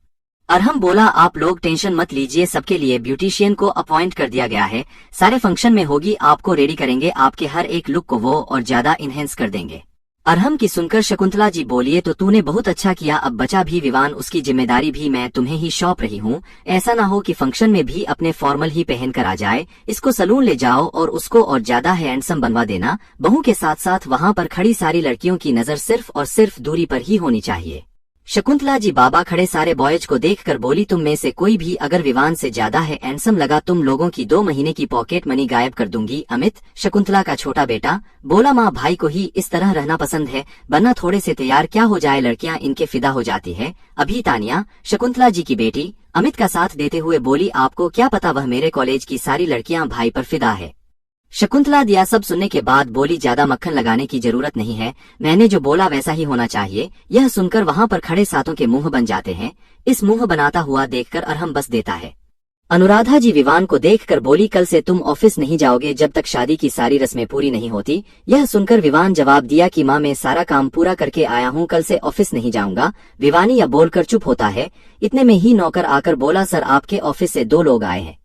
[SPEAKER 1] अरहम बोला, आप लोग टेंशन मत लीजिए, सबके लिए ब्यूटिशियन को अपॉइंट कर दिया गया है, सारे फंक्शन में होगी, आपको रेडी करेंगे, आपके हर एक लुक को वो और ज्यादा इनहेंस कर देंगे। अरहम की सुनकर शकुंतला जी बोलिए, तो तूने बहुत अच्छा किया, अब बचा भी विवान, उसकी जिम्मेदारी भी मैं तुम्हें ही सौंप रही हूँ। ऐसा ना हो कि फंक्शन में भी अपने फॉर्मल ही पहन कर आ जाए। इसको सलून ले जाओ और उसको और ज्यादा हैंडसम बनवा देना। बहू के साथ साथ वहाँ पर खड़ी सारी लड़कियों की नजर सिर्फ और सिर्फ दूरी पर ही होनी चाहिए। शकुंतला जी बाबा खड़े सारे बॉयज को देखकर बोली, तुम में से कोई भी अगर विवान से ज्यादा है हैंडसम लगा, तुम लोगों की 2 महीने की पॉकेट मनी गायब कर दूंगी। अमित, शकुंतला का छोटा बेटा, बोला, माँ भाई को ही इस तरह रहना पसंद है, वरना थोड़े से तैयार क्या हो जाए लड़कियां इनके फिदा हो जाती है। अभी तानिया, शकुंतला जी की बेटी, अमित का साथ देते हुए बोली, आपको क्या पता वह मेरे कॉलेज की सारी लड़कियां भाई पर फिदा है। शकुंतला दिया सब सुनने के बाद बोली, ज्यादा मक्खन लगाने की जरूरत नहीं है, मैंने जो बोला वैसा ही होना चाहिए। यह सुनकर वहां पर खड़े सातों के मुंह बन जाते हैं। इस मुंह बनाता हुआ देखकर अरहम बस देता है। अनुराधा जी विवान को देखकर बोली, कल से तुम ऑफिस नहीं जाओगे जब तक शादी की सारी रस्में पूरी नहीं होती। यह सुनकर विवान जवाब दिया कि माँ मैं सारा काम पूरा करके आया हूँ, कल से ऑफिस नहीं जाऊंगा। विवानी यह बोलकर चुप होता है। इतने में ही नौकर आकर बोला, सर आपके ऑफिस से 2 लोग आए हैं।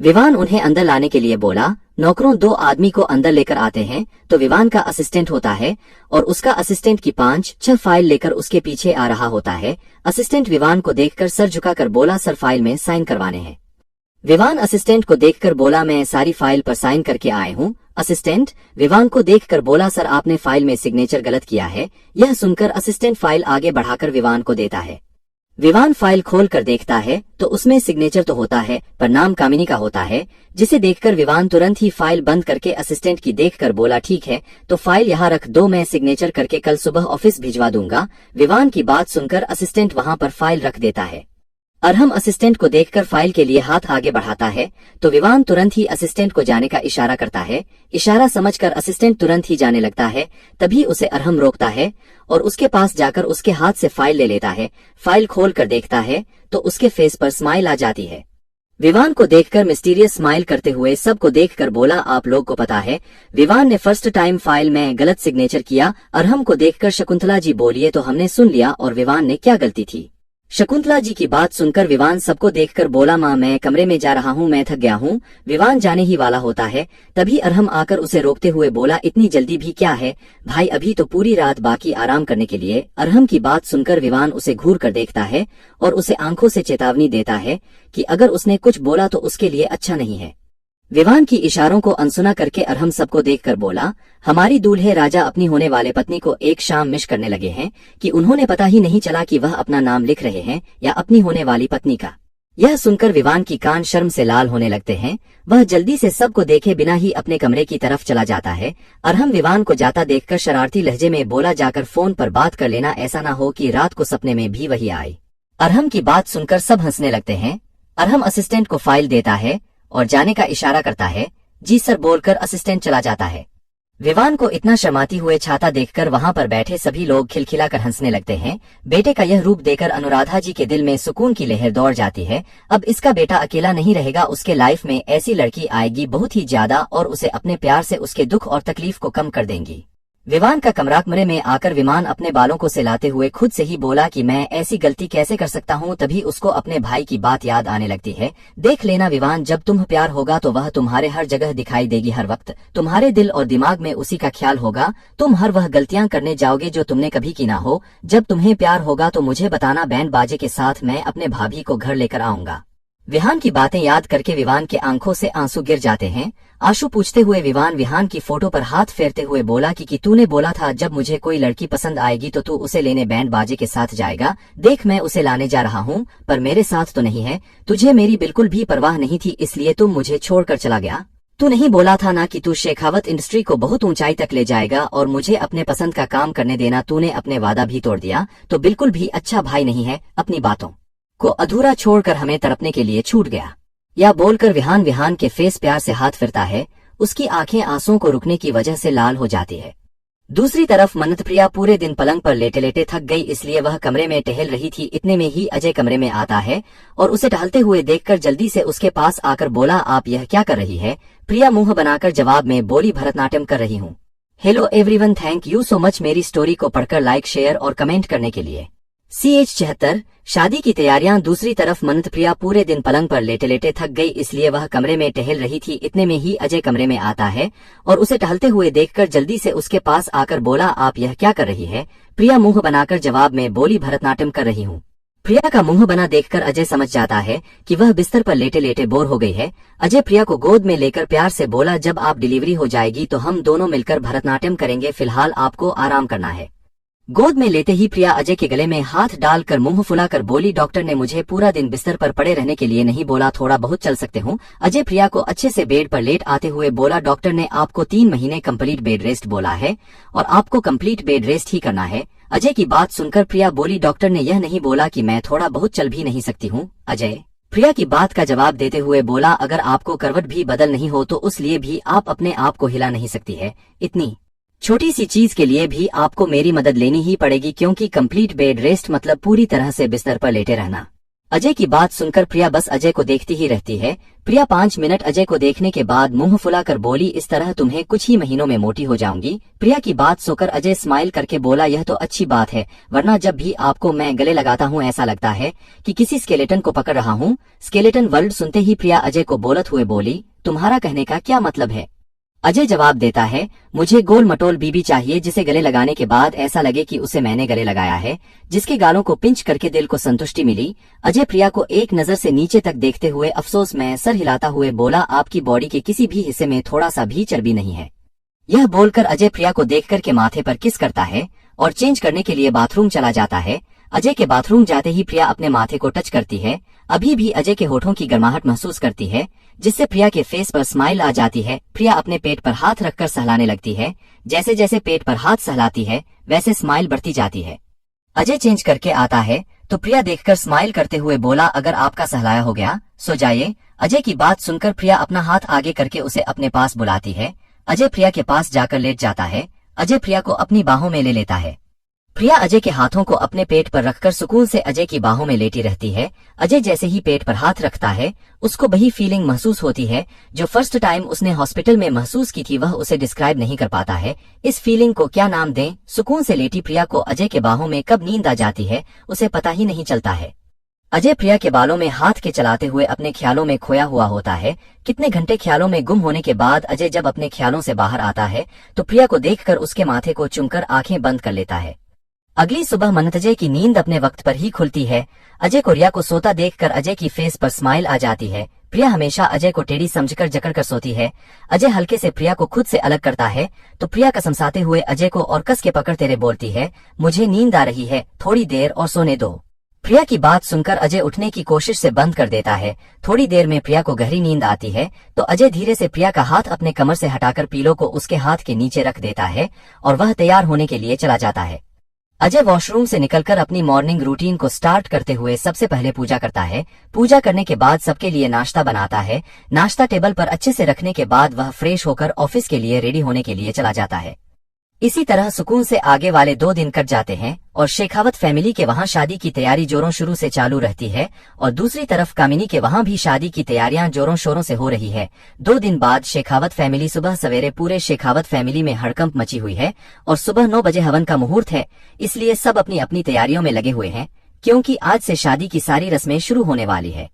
[SPEAKER 1] विवान उन्हें अंदर लाने के लिए बोला। नौकरों 2 आदमी को अंदर लेकर आते हैं तो विवान का असिस्टेंट होता है और उसका असिस्टेंट की 5-6 फाइल लेकर उसके पीछे आ रहा होता है। असिस्टेंट विवान को देखकर सर झुकाकर बोला, सर फाइल में साइन करवाने हैं। विवान असिस्टेंट को देखकर बोला, मैं सारी फाइल पर साइन करके आए हूँ। असिस्टेंट विवान को देखकर बोला, सर आपने फाइल में सिग्नेचर गलत किया है। यह सुनकर असिस्टेंट फाइल आगे बढ़ाकर विवान को देता है। विवान फाइल खोल कर देखता है तो उसमें सिग्नेचर तो होता है पर नाम कामिनी का होता है, जिसे देखकर विवान तुरंत ही फाइल बंद करके असिस्टेंट की देखकर बोला, ठीक है तो फाइल यहाँ रख दो, मैं सिग्नेचर करके कल सुबह ऑफिस भिजवा दूंगा। विवान की बात सुनकर असिस्टेंट वहां पर फाइल रख देता है। अरहम असिस्टेंट को देखकर फाइल के लिए हाथ आगे बढ़ाता है तो विवान तुरंत ही असिस्टेंट को जाने का इशारा करता है। इशारा समझकर असिस्टेंट तुरंत ही जाने लगता है। तभी उसे अरहम रोकता है और उसके पास जाकर उसके हाथ से फाइल ले लेता है। फाइल खोल कर देखता है तो उसके फेस पर स्माइल आ जाती है। विवान को देखकर मिस्टीरियस स्माइल करते हुए सबको देखकर बोला, आप लोग को पता है विवान ने फर्स्ट टाइम फाइल में गलत सिग्नेचर किया। अरहम को देखकर शकुंतला जी बोलिए, तो हमने सुन लिया और विवान ने क्या गलती थी। शकुंतला जी की बात सुनकर विवान सबको देखकर बोला, माँ मैं कमरे में जा रहा हूँ, मैं थक गया हूँ। विवान जाने ही वाला होता है तभी अरहम आकर उसे रोकते हुए बोला, इतनी जल्दी भी क्या है भाई, अभी तो पूरी रात बाकी आराम करने के लिए। अरहम की बात सुनकर विवान उसे घूर कर देखता है और उसे आंखों से चेतावनी देता है कि अगर उसने कुछ बोला तो उसके लिए अच्छा नहीं है। विवान की इशारों को अनसुना करके अरहम सबको देखकर बोला, हमारी दूल्हे राजा अपनी होने वाले पत्नी को एक शाम मिस करने लगे हैं कि उन्होंने पता ही नहीं चला कि वह अपना नाम लिख रहे हैं या अपनी होने वाली पत्नी का। यह सुनकर विवान की कान शर्म से लाल होने लगते हैं। वह जल्दी से सबको देखे बिना ही अपने कमरे की तरफ चला जाता है। अरहम विवान को जाता देखकर शरारती लहजे में बोला, जाकर फोन पर बात कर लेना, ऐसा ना हो कि रात को सपने में भी वही आए। अरहम की बात सुनकर सब हंसने लगते हैं। अरहम असिस्टेंट को फाइल देता है और जाने का इशारा करता है। जी सर बोलकर असिस्टेंट चला जाता है। विवान को इतना शर्माती हुए छाता देखकर वहां पर बैठे सभी लोग खिलखिलाकर हंसने लगते हैं। बेटे का यह रूप देखकर अनुराधा जी के दिल में सुकून की लहर दौड़ जाती है। अब इसका बेटा अकेला नहीं रहेगा, उसके लाइफ में ऐसी लड़की आएगी बहुत ही ज्यादा और उसे अपने प्यार से उसके दुख और तकलीफ को कम कर देंगी। विवान का कमरे में आकर विमान अपने बालों को सहलाते हुए खुद से ही बोला कि मैं ऐसी गलती कैसे कर सकता हूँ। तभी उसको अपने भाई की बात याद आने लगती है। देख लेना विवान, जब तुम प्यार होगा तो वह तुम्हारे हर जगह दिखाई देगी, हर वक्त तुम्हारे दिल और दिमाग में उसी का ख्याल होगा। तुम हर वह गलतियां करने जाओगे जो तुमने कभी की ना हो। जब तुम्हें प्यार होगा तो मुझे बताना, बैंड बाजे के साथ मैं अपने भाभी को घर लेकर आऊंगा। विहान की बातें याद करके विवान के आंखों से आंसू गिर जाते हैं। आशु पूछते हुए विहान की फोटो पर हाथ फेरते हुए बोला कि तूने बोला था जब मुझे कोई लड़की पसंद आएगी तो तू उसे लेने बैंड बाजे के साथ जाएगा। देख मैं उसे लाने जा रहा हूँ पर मेरे साथ तो नहीं है। तुझे मेरी बिल्कुल भी परवाह नहीं थी इसलिए तुम मुझे छोड़कर चला गया। तू नहीं बोला था ना कि तू शेखावत इंडस्ट्री को बहुत ऊंचाई तक ले जाएगा और मुझे अपने पसंद का काम करने देना। तूने अपने वादा भी तोड़ दिया तो बिल्कुल भी अच्छा भाई नहीं है। अपनी बातों को अधूरा छोड़कर हमें तड़पने के लिए छूट गया। या बोलकर विहान के फेस प्यार से हाथ फिरता है। उसकी आंखें आंसुओं को रुकने की वजह से लाल हो जाती है। दूसरी तरफ मन्नत प्रिया पूरे दिन पलंग पर लेटे लेटे थक गई इसलिए वह कमरे में टहल रही थी। इतने में ही अजय कमरे में आता है और उसे टहलते हुए देखकर जल्दी से उसके पास आकर बोला, आप यह क्या कर रही है। प्रिया मुंह बनाकर जवाब में बोली, भरतनाट्यम कर रही हूँ। Hello everyone, thank you so much मेरी स्टोरी को पढ़कर लाइक शेयर और कमेंट करने के लिए। CH 76 शादी की तैयारियां। दूसरी तरफ मन्नत प्रिया पूरे दिन पलंग पर लेटे लेटे थक गई इसलिए वह कमरे में टहल रही थी। इतने में ही अजय कमरे में आता है और उसे टहलते हुए देखकर जल्दी से उसके पास आकर बोला, आप यह क्या कर रही है। प्रिया मुंह बनाकर जवाब में बोली, भरतनाट्यम कर रही हूँ। प्रिया का मुंह बना देखकर अजय समझ जाता है कि वह बिस्तर पर लेटे लेटे बोर हो गई है। अजय प्रिया को गोद में लेकर प्यार से बोला, जब आप डिलीवरी हो जाएगी तो हम दोनों मिलकर भरतनाट्यम करेंगे, फिलहाल आपको आराम करना है। गोद में लेते ही प्रिया अजय के गले में हाथ डालकर मुंह फुलाकर बोली, डॉक्टर ने मुझे पूरा दिन बिस्तर पर पड़े रहने के लिए नहीं बोला, थोड़ा बहुत चल सकते हूँ। अजय प्रिया को अच्छे से बेड पर लेट आते हुए बोला, डॉक्टर ने आपको 3 महीने कंप्लीट बेड रेस्ट बोला है और आपको कंप्लीट बेड रेस्ट ही करना है। अजय की बात सुनकर प्रिया बोली, डॉक्टर ने यह नहीं बोला कि मैं थोड़ा बहुत चल भी नहीं सकती हूँ। अजय प्रिया की बात का जवाब देते हुए बोला, अगर आपको करवट भी बदल नहीं हो तो उस लिए भी आप अपने आप को हिला नहीं सकती है। इतनी छोटी सी चीज के लिए भी आपको मेरी मदद लेनी ही पड़ेगी क्योंकि कंप्लीट बेड रेस्ट मतलब पूरी तरह से बिस्तर पर लेटे रहना। अजय की बात सुनकर प्रिया बस अजय को देखती ही रहती है। प्रिया 5 मिनट अजय को देखने के बाद मुंह फुलाकर बोली, इस तरह तुम्हें कुछ ही महीनों में मोटी हो जाऊंगी। प्रिया की बात सुनकर अजय स्माइल करके बोला, यह तो अच्छी बात है, वरना जब भी आपको मैं गले लगाता हूँ ऐसा लगता है कि किसी स्केलेटन को पकड़ रहा हूँ। स्केलेटन वर्ड सुनते ही प्रिया अजय को बोलत हुए बोली, तुम्हारा कहने का क्या मतलब है। अजय जवाब देता है, मुझे गोल मटोल बीबी चाहिए जिसे गले लगाने के बाद ऐसा लगे कि उसे मैंने गले लगाया है, जिसके गालों को पिंच करके दिल को संतुष्टि मिली। अजय प्रिया को एक नजर से नीचे तक देखते हुए अफसोस में सर हिलाता हुए बोला, आपकी बॉडी के किसी भी हिस्से में थोड़ा सा भी चर्बी नहीं है। यह बोलकर अजय प्रिया को देखकर के माथे पर किस करता है और चेंज करने के लिए बाथरूम चला जाता है। अजय के बाथरूम जाते ही प्रिया अपने माथे को टच करती है। अभी भी अजय के होठों की गर्माहट महसूस करती है, जिससे प्रिया के फेस पर स्माइल आ जाती है। प्रिया अपने पेट पर हाथ रखकर सहलाने लगती है। जैसे जैसे पेट पर हाथ सहलाती है वैसे स्माइल बढ़ती जाती है। अजय चेंज करके आता है तो प्रिया देखकर स्माइल करते हुए बोला, अगर आपका सहलाया हो गया सो जाइए। अजय की बात सुनकर प्रिया अपना हाथ आगे करके उसे अपने पास बुलाती है। अजय प्रिया के पास जाकर लेट जाता है। अजय प्रिया को अपनी बाहों में ले लेता है। प्रिया अजय के हाथों को अपने पेट पर रखकर सुकून से अजय की बाहों में लेटी रहती है। अजय जैसे ही पेट पर हाथ रखता है उसको वही फीलिंग महसूस होती है जो फर्स्ट टाइम उसने हॉस्पिटल में महसूस की थी। वह उसे डिस्क्राइब नहीं कर पाता है। इस फीलिंग को क्या नाम दें। सुकून से लेटी प्रिया को अजय के बाहों में कब नींद आ जाती है उसे पता ही नहीं चलता है। अजय प्रिया के बालों में हाथ के चलाते हुए अपने ख्यालों में खोया हुआ होता है। कितने घंटे ख्यालों में गुम होने के बाद अजय जब अपने ख्यालों से बाहर आता है तो प्रिया को देखकर उसके माथे को चूमकर आंखें बंद कर लेता है। अगली सुबह मनतजय की नींद अपने वक्त पर ही खुलती है। अजय को रिया को सोता देखकर अजय की फेस पर स्माइल आ जाती है। प्रिया हमेशा अजय को टेढ़ी समझकर जकड़कर सोती है। अजय हल्के से प्रिया को खुद से अलग करता है तो प्रिया कसमसाते हुए अजय को और कस के पकड़ते रहे बोलती है, मुझे नींद आ रही है, थोड़ी देर और सोने दो। प्रिया की बात सुनकर अजय उठने की कोशिश से बंद कर देता है। थोड़ी देर में प्रिया को गहरी नींद आती है तो अजय धीरे से प्रिया का हाथ अपने कमर से हटाकर पीलो को उसके हाथ के नीचे रख देता है और वह तैयार होने के लिए चला जाता है। अजय वॉशरूम से निकलकर अपनी मॉर्निंग रूटीन को स्टार्ट करते हुए सबसे पहले पूजा करता है। पूजा करने के बाद सबके लिए नाश्ता बनाता है। नाश्ता टेबल पर अच्छे से रखने के बाद वह फ्रेश होकर ऑफिस के लिए रेडी होने के लिए चला जाता है। इसी तरह सुकून से आगे वाले 2 दिन कट जाते हैं और शेखावत फैमिली के वहां शादी की तैयारी जोरों शुरू से चालू रहती है और दूसरी तरफ कामिनी के वहां भी शादी की तैयारियां जोरों शोरों से हो रही है। 2 दिन बाद शेखावत फैमिली सुबह सवेरे पूरे शेखावत फैमिली में हड़कंप मची हुई है और सुबह 9 बजे हवन का मुहूर्त है, इसलिए सब अपनी अपनी तैयारियों में लगे हुए हैं क्योंकि आज से शादी की सारी रस्में शुरू होने वाली है।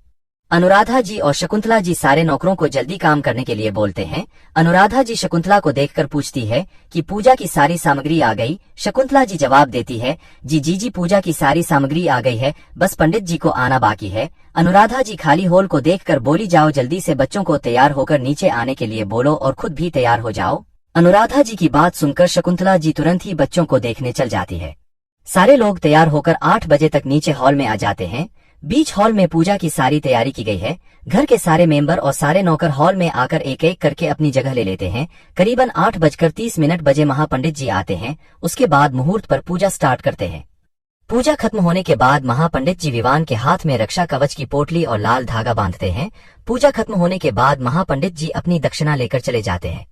[SPEAKER 1] अनुराधा जी और शकुंतला जी सारे नौकरों को जल्दी काम करने के लिए बोलते हैं। अनुराधा जी शकुंतला को देखकर पूछती है कि पूजा की सारी सामग्री आ गई। शकुंतला जी जवाब देती है, जी पूजा की सारी सामग्री आ गई है, बस पंडित जी को आना बाकी है। अनुराधा जी खाली हॉल को देखकर बोली, जाओ जल्दी से बच्चों को तैयार होकर नीचे आने के लिए बोलो और खुद भी तैयार हो जाओ। अनुराधा जी की बात सुनकर शकुंतला जी तुरंत ही बच्चों को देखने चल जाती है। सारे लोग तैयार होकर 8 बजे तक नीचे हॉल में आ जाते हैं। बीच हॉल में पूजा की सारी तैयारी की गई है। घर के सारे मेंबर और सारे नौकर हॉल में आकर एक एक करके अपनी जगह ले लेते हैं। करीबन 8:30 बजे महापंडित जी आते हैं। उसके बाद मुहूर्त पर पूजा स्टार्ट करते हैं। पूजा खत्म होने के बाद महापंडित जी विवान के हाथ में रक्षा कवच की पोटली और लाल धागा बांधते हैं। पूजा खत्म होने के बाद महापंडित जी अपनी दक्षिणा लेकर चले जाते हैं।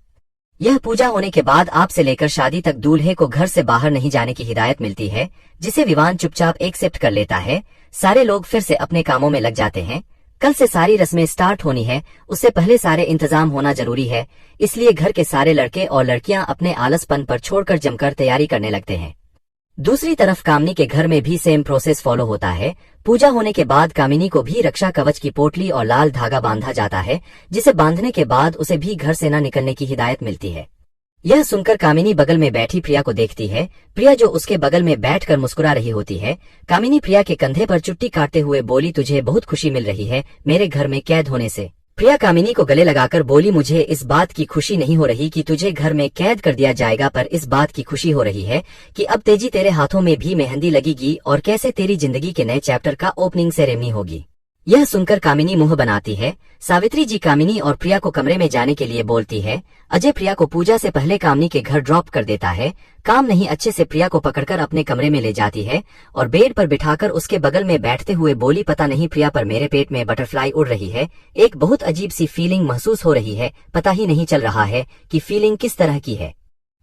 [SPEAKER 1] यह पूजा होने के बाद आप से लेकर शादी तक दूल्हे को घर से बाहर नहीं जाने की हिदायत मिलती है, जिसे विवान चुपचाप एक्सेप्ट कर लेता है। सारे लोग फिर से अपने कामों में लग जाते हैं। कल से सारी रस्में स्टार्ट होनी है, उससे पहले सारे इंतजाम होना जरूरी है, इसलिए घर के सारे लड़के और लड़कियां अपने आलसपन पर छोड़कर जमकर तैयारी करने लगते हैं। दूसरी तरफ कामिनी के घर में भी सेम प्रोसेस फॉलो होता है। पूजा होने के बाद कामिनी को भी रक्षा कवच की पोटली और लाल धागा बांधा जाता है, जिसे बांधने के बाद उसे भी घर से न निकलने की हिदायत मिलती है। यह सुनकर कामिनी बगल में बैठी प्रिया को देखती है। प्रिया जो उसके बगल में बैठकर मुस्कुरा रही होती है। कामिनी प्रिया के कंधे पर चुट्टी काटते हुए बोली, तुझे बहुत खुशी मिल रही है मेरे घर में कैद होने से। प्रिया कामिनी को गले लगाकर बोली, मुझे इस बात की खुशी नहीं हो रही कि तुझे घर में कैद कर दिया जाएगा, पर इस बात की खुशी हो रही है कि अब तेजी तेरे हाथों में भी मेहंदी लगेगी और कैसे तेरी जिंदगी के नए चैप्टर का ओपनिंग सेरेमनी होगी। यह सुनकर कामिनी मुंह बनाती है। सावित्री जी कामिनी और प्रिया को कमरे में जाने के लिए बोलती है। अजय प्रिया को पूजा से पहले कामिनी के घर ड्रॉप कर देता है। काम नहीं अच्छे से प्रिया को पकड़कर अपने कमरे में ले जाती है और बेड पर बिठाकर उसके बगल में बैठते हुए बोली, पता नहीं प्रिया पर मेरे पेट में बटरफ्लाई उड़ रही है। एक बहुत अजीब सी फीलिंग महसूस हो रही है, पता ही नहीं चल रहा है कि फीलिंग किस तरह की है।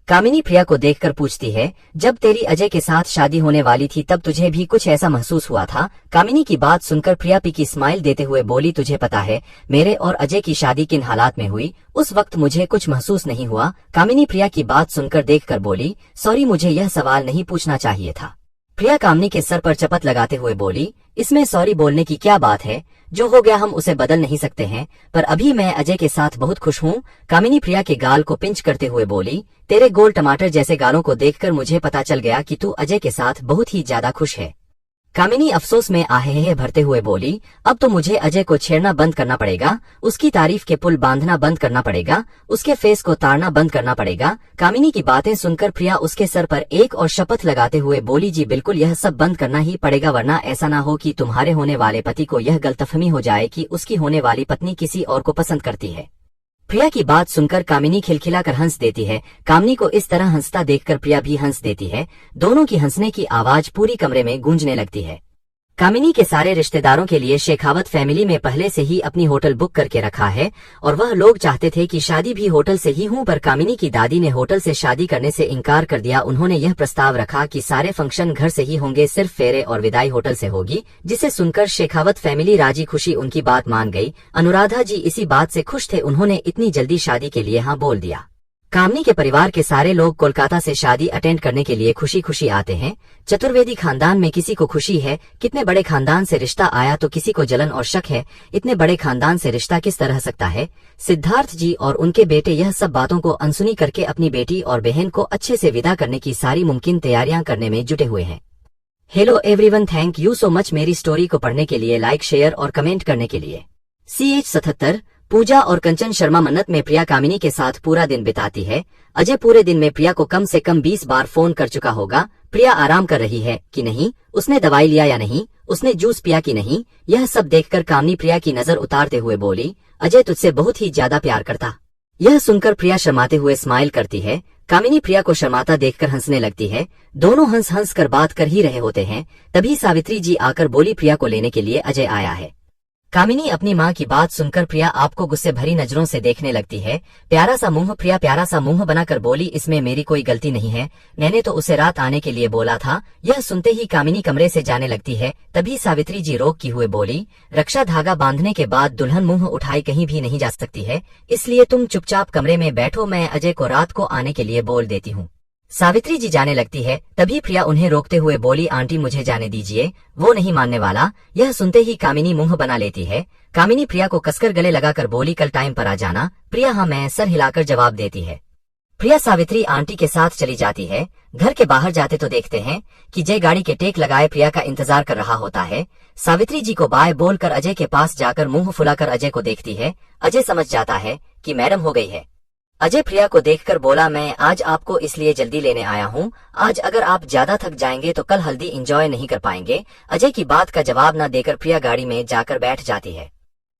[SPEAKER 1] कामिनी प्रिया को देखकर पूछती है, जब तेरी अजय के साथ शादी होने वाली थी तब तुझे भी कुछ ऐसा महसूस हुआ था? कामिनी की बात सुनकर प्रिया पी की स्माइल देते हुए बोली, तुझे पता है मेरे और अजय की शादी किन हालात में हुई? उस वक्त मुझे कुछ महसूस नहीं हुआ। कामिनी प्रिया की बात सुनकर देखकर बोली, सॉरी मुझे यह सवाल नहीं पूछना चाहिए था। प्रिया कामिनी के सर पर चपत लगाते हुए बोली, इसमें सॉरी बोलने की क्या बात है, जो हो गया हम उसे बदल नहीं सकते हैं, पर अभी मैं अजय के साथ बहुत खुश हूँ। कामिनी प्रिया के गाल को पिंच करते हुए बोली, तेरे गोल टमाटर जैसे गालों को देखकर मुझे पता चल गया कि तू अजय के साथ बहुत ही ज्यादा खुश है। कामिनी अफसोस में आहें भरते हुए बोली, अब तो मुझे अजय को छेड़ना बंद करना पड़ेगा, उसकी तारीफ के पुल बांधना बंद करना पड़ेगा, उसके फेस को ताड़ना बंद करना पड़ेगा। कामिनी की बातें सुनकर प्रिया उसके सर पर एक और शपथ लगाते हुए बोली, जी बिल्कुल, यह सब बंद करना ही पड़ेगा, वरना ऐसा ना हो कि तुम्हारे होने वाले पति को यह गलतफहमी हो जाए कि उसकी होने वाली पत्नी किसी और को पसंद करती है। प्रिया की बात सुनकर कामिनी खिलखिलाकर हंस देती है। कामिनी को इस तरह हंसता देखकर प्रिया भी हंस देती है। दोनों की हंसने की आवाज पूरी कमरे में गूंजने लगती है। कामिनी के सारे रिश्तेदारों के लिए शेखावत फैमिली में पहले से ही अपनी होटल बुक करके रखा है और वह लोग चाहते थे कि शादी भी होटल से ही हो, पर कामिनी की दादी ने होटल से शादी करने से इनकार कर दिया। उन्होंने यह प्रस्ताव रखा कि सारे फंक्शन घर से ही होंगे, सिर्फ फेरे और विदाई होटल से होगी, जिसे सुनकर शेखावत फैमिली राजी खुशी उनकी बात मान गई। अनुराधा जी इसी बात से खुश थे, उन्होंने इतनी जल्दी शादी के लिए हाँ बोल दिया। कामिनी के परिवार के सारे लोग कोलकाता से शादी अटेंड करने के लिए खुशी खुशी आते हैं। चतुर्वेदी खानदान में किसी को खुशी है, कितने बड़े खानदान से रिश्ता आया, तो किसी को जलन और शक है, इतने बड़े खानदान से रिश्ता किस तरह सकता है। सिद्धार्थ जी और उनके बेटे यह सब बातों को अनसुनी करके अपनी बेटी और बहन को अच्छे से विदा करने की सारी मुमकिन तैयारियां करने में जुटे हुए हैं। Hello everyone, thank you so much मेरी स्टोरी को पढ़ने के लिए, लाइक शेयर और कमेंट करने के लिए। CH77 पूजा और कंचन शर्मा मन्नत में प्रिया कामिनी के साथ पूरा दिन बिताती है। अजय पूरे दिन में प्रिया को कम से कम 20 बार फोन कर चुका होगा। प्रिया आराम कर रही है कि नहीं, उसने दवाई लिया या नहीं, उसने जूस पिया कि नहीं, यह सब देखकर कामिनी प्रिया की नजर उतारते हुए बोली, अजय तुझसे बहुत ही ज्यादा प्यार करता। यह सुनकर प्रिया शर्माते हुए स्माइल करती है। कामिनी प्रिया को शर्माता देखकर हंसने लगती है। दोनों हंस हंस कर बात कर ही रहे होते हैं, तभी सावित्री जी आकर बोली, प्रिया को लेने के लिए अजय आया है। कामिनी अपनी माँ की बात सुनकर प्रिया आपको गुस्से भरी नजरों से देखने लगती है। प्यारा सा मुंह, प्रिया प्यारा सा मुंह बनाकर बोली, इसमें मेरी कोई गलती नहीं है, मैंने तो उसे रात आने के लिए बोला था। यह सुनते ही कामिनी कमरे से जाने लगती है, तभी सावित्री जी रोक की हुए बोली, रक्षा धागा बांधने के बाद दुल्हन मुंह उठाई कहीं भी नहीं जा सकती है, इसलिए तुम चुपचाप कमरे में बैठो, मैं अजय को रात को आने के लिए बोल देती हूँ। सावित्री जी जाने लगती है, तभी प्रिया उन्हें रोकते हुए बोली, आंटी मुझे जाने दीजिए, वो नहीं मानने वाला। यह सुनते ही कामिनी मुंह बना लेती है। कामिनी प्रिया को कसकर गले लगाकर बोली, कल टाइम पर आ जाना। प्रिया हाँ मैं सर हिलाकर जवाब देती है। प्रिया सावित्री आंटी के साथ चली जाती है। घर के बाहर जाते तो देखते हैं कि जय गाड़ी के टेक लगाए प्रिया का इंतजार कर रहा होता है। सावित्री जी को बाय बोलकर अजय के पास जाकर मुंह फुलाकर अजय को देखती है। अजय समझ जाता है कि मैडम हो गई है। अजय प्रिया को देखकर बोला, मैं आज आपको इसलिए जल्दी लेने आया हूँ, आज अगर आप ज्यादा थक जाएंगे तो कल हल्दी एंजॉय नहीं कर पाएंगे। अजय की बात का जवाब न देकर प्रिया गाड़ी में जाकर बैठ जाती है।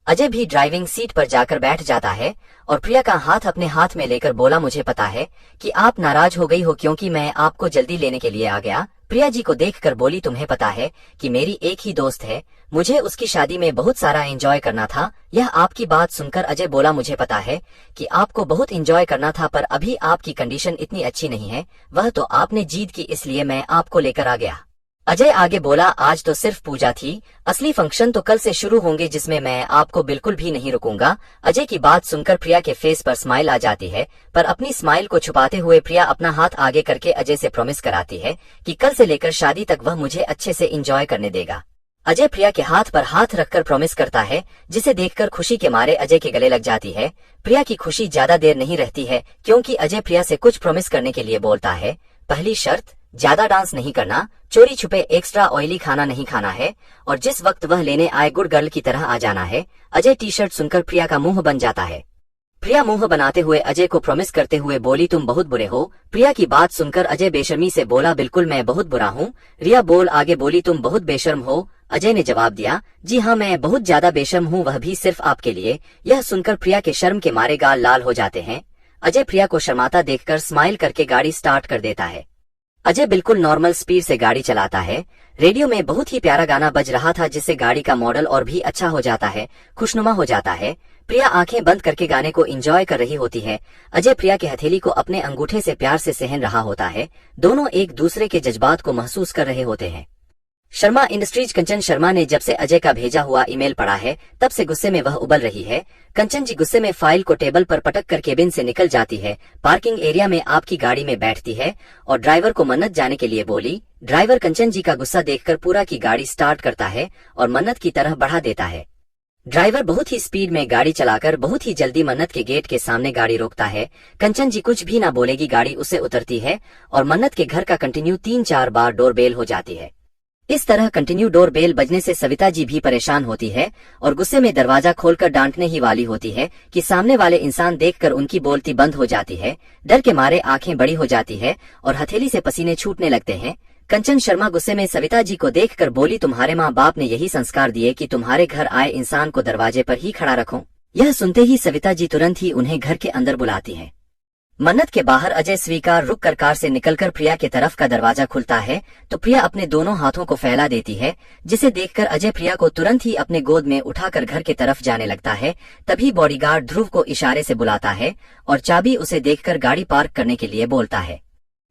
[SPEAKER 1] अजय भी ड्राइविंग सीट पर जाकर बैठ जाता है और प्रिया का हाथ अपने हाथ में लेकर बोला, मुझे पता है कि आप नाराज हो गई हो क्योंकि मैं आपको जल्दी लेने के लिए आ गया। प्रिया जी को देखकर बोली, तुम्हें पता है कि मेरी एक ही दोस्त है, मुझे उसकी शादी में बहुत सारा एंजॉय करना था। यह आपकी बात सुनकर अजय बोला, मुझे पता है कि आपको बहुत एंजॉय करना था, पर अभी आपकी कंडीशन इतनी अच्छी नहीं है, वह तो आपने जीत की इसलिए मैं आपको लेकर आ गया। अजय आगे बोला, आज तो सिर्फ पूजा थी, असली फंक्शन तो कल से शुरू होंगे जिसमें मैं आपको बिल्कुल भी नहीं रुकूंगा। अजय की बात सुनकर प्रिया के फेस पर स्माइल आ जाती है, पर अपनी स्माइल को छुपाते हुए प्रिया अपना हाथ आगे करके अजय से प्रॉमिस कराती है कि कल से लेकर शादी तक वह मुझे अच्छे से एंजॉय करने देगा। अजय प्रिया के हाथ पर हाथ रखकर प्रॉमिस करता है, जिसे देखकर खुशी के मारे अजय के गले लग जाती है। प्रिया की खुशी ज्यादा देर नहीं रहती है, क्योंकि अजय प्रिया से कुछ प्रॉमिस करने के लिए बोलता है। पहली शर्त, ज्यादा डांस नहीं करना, चोरी छुपे एक्स्ट्रा ऑयली खाना नहीं खाना है और जिस वक्त वह लेने आए गुड गर्ल की तरह आ जाना है। अजय टी शर्ट सुनकर प्रिया का मुंह बन जाता है। प्रिया मुंह बनाते हुए अजय को प्रॉमिस करते हुए बोली, तुम बहुत बुरे हो। प्रिया की बात सुनकर अजय बेशर्मी से बोला, बिल्कुल मैं बहुत बुरा हूँ। रिया बोल आगे बोली, तुम बहुत बेशर्म हो। अजय ने जवाब दिया, जी हाँ मैं बहुत ज्यादा बेशर्म हूँ, वह भी सिर्फ आपके लिए। यह सुनकर प्रिया के शर्म के मारे गाल लाल हो जाते हैं। अजय प्रिया को शर्माता देखकर स्माइल करके गाड़ी स्टार्ट कर देता है। अजय बिल्कुल नॉर्मल स्पीड से गाड़ी चलाता है। रेडियो में बहुत ही प्यारा गाना बज रहा था, जिससे गाड़ी का मॉडल और भी अच्छा हो जाता है, खुशनुमा हो जाता है। प्रिया आंखें बंद करके गाने को एंजॉय कर रही होती है। अजय प्रिया के हथेली को अपने अंगूठे से प्यार से सहन रहा होता है। दोनों एक दूसरे के जज्बात को महसूस कर रहे होते हैं। शर्मा इंडस्ट्रीज कंचन शर्मा ने जब से अजय का भेजा हुआ ईमेल पढ़ा है तब से गुस्से में वह उबल रही है। कंचन जी गुस्से में फाइल को टेबल पर पटक कर केबिन से निकल जाती है, पार्किंग एरिया में आपकी गाड़ी में बैठती है और ड्राइवर को मन्नत जाने के लिए बोली। ड्राइवर कंचन जी का गुस्सा देखकर पूरा की गाड़ी स्टार्ट करता है और मन्नत की तरह बढ़ा देता है। ड्राइवर बहुत ही स्पीड में गाड़ी चलाकर बहुत ही जल्दी मन्नत के गेट के सामने गाड़ी रोकता है। कंचन जी कुछ भी ना बोलेगी, गाड़ी उससे उतरती है और मन्नत के घर का कंटिन्यू 3-4 बार डोरबेल हो जाती है। इस तरह कंटिन्यू डोर बेल बजने से सविता जी भी परेशान होती है और गुस्से में दरवाजा खोलकर डांटने ही वाली होती है कि सामने वाले इंसान देखकर उनकी बोलती बंद हो जाती है। डर के मारे आंखें बड़ी हो जाती है और हथेली से पसीने छूटने लगते हैं। कंचन शर्मा गुस्से में सविता जी को देखकर बोली, तुम्हारे माँ बाप ने यही संस्कार दिए कि तुम्हारे घर आए इंसान को दरवाजे पर ही खड़ा रखो। यह सुनते ही सविता जी तुरंत ही उन्हें घर के अंदर बुलाती है। मन्नत के बाहर अजय स्वीकार रुक कर कार से निकलकर प्रिया के तरफ का दरवाजा खुलता है तो प्रिया अपने दोनों हाथों को फैला देती है, जिसे देखकर अजय प्रिया को तुरंत ही अपने गोद में उठाकर घर के तरफ जाने लगता है। तभी बॉडीगार्ड ध्रुव को इशारे से बुलाता है और चाबी उसे देखकर गाड़ी पार्क करने के लिए बोलता है।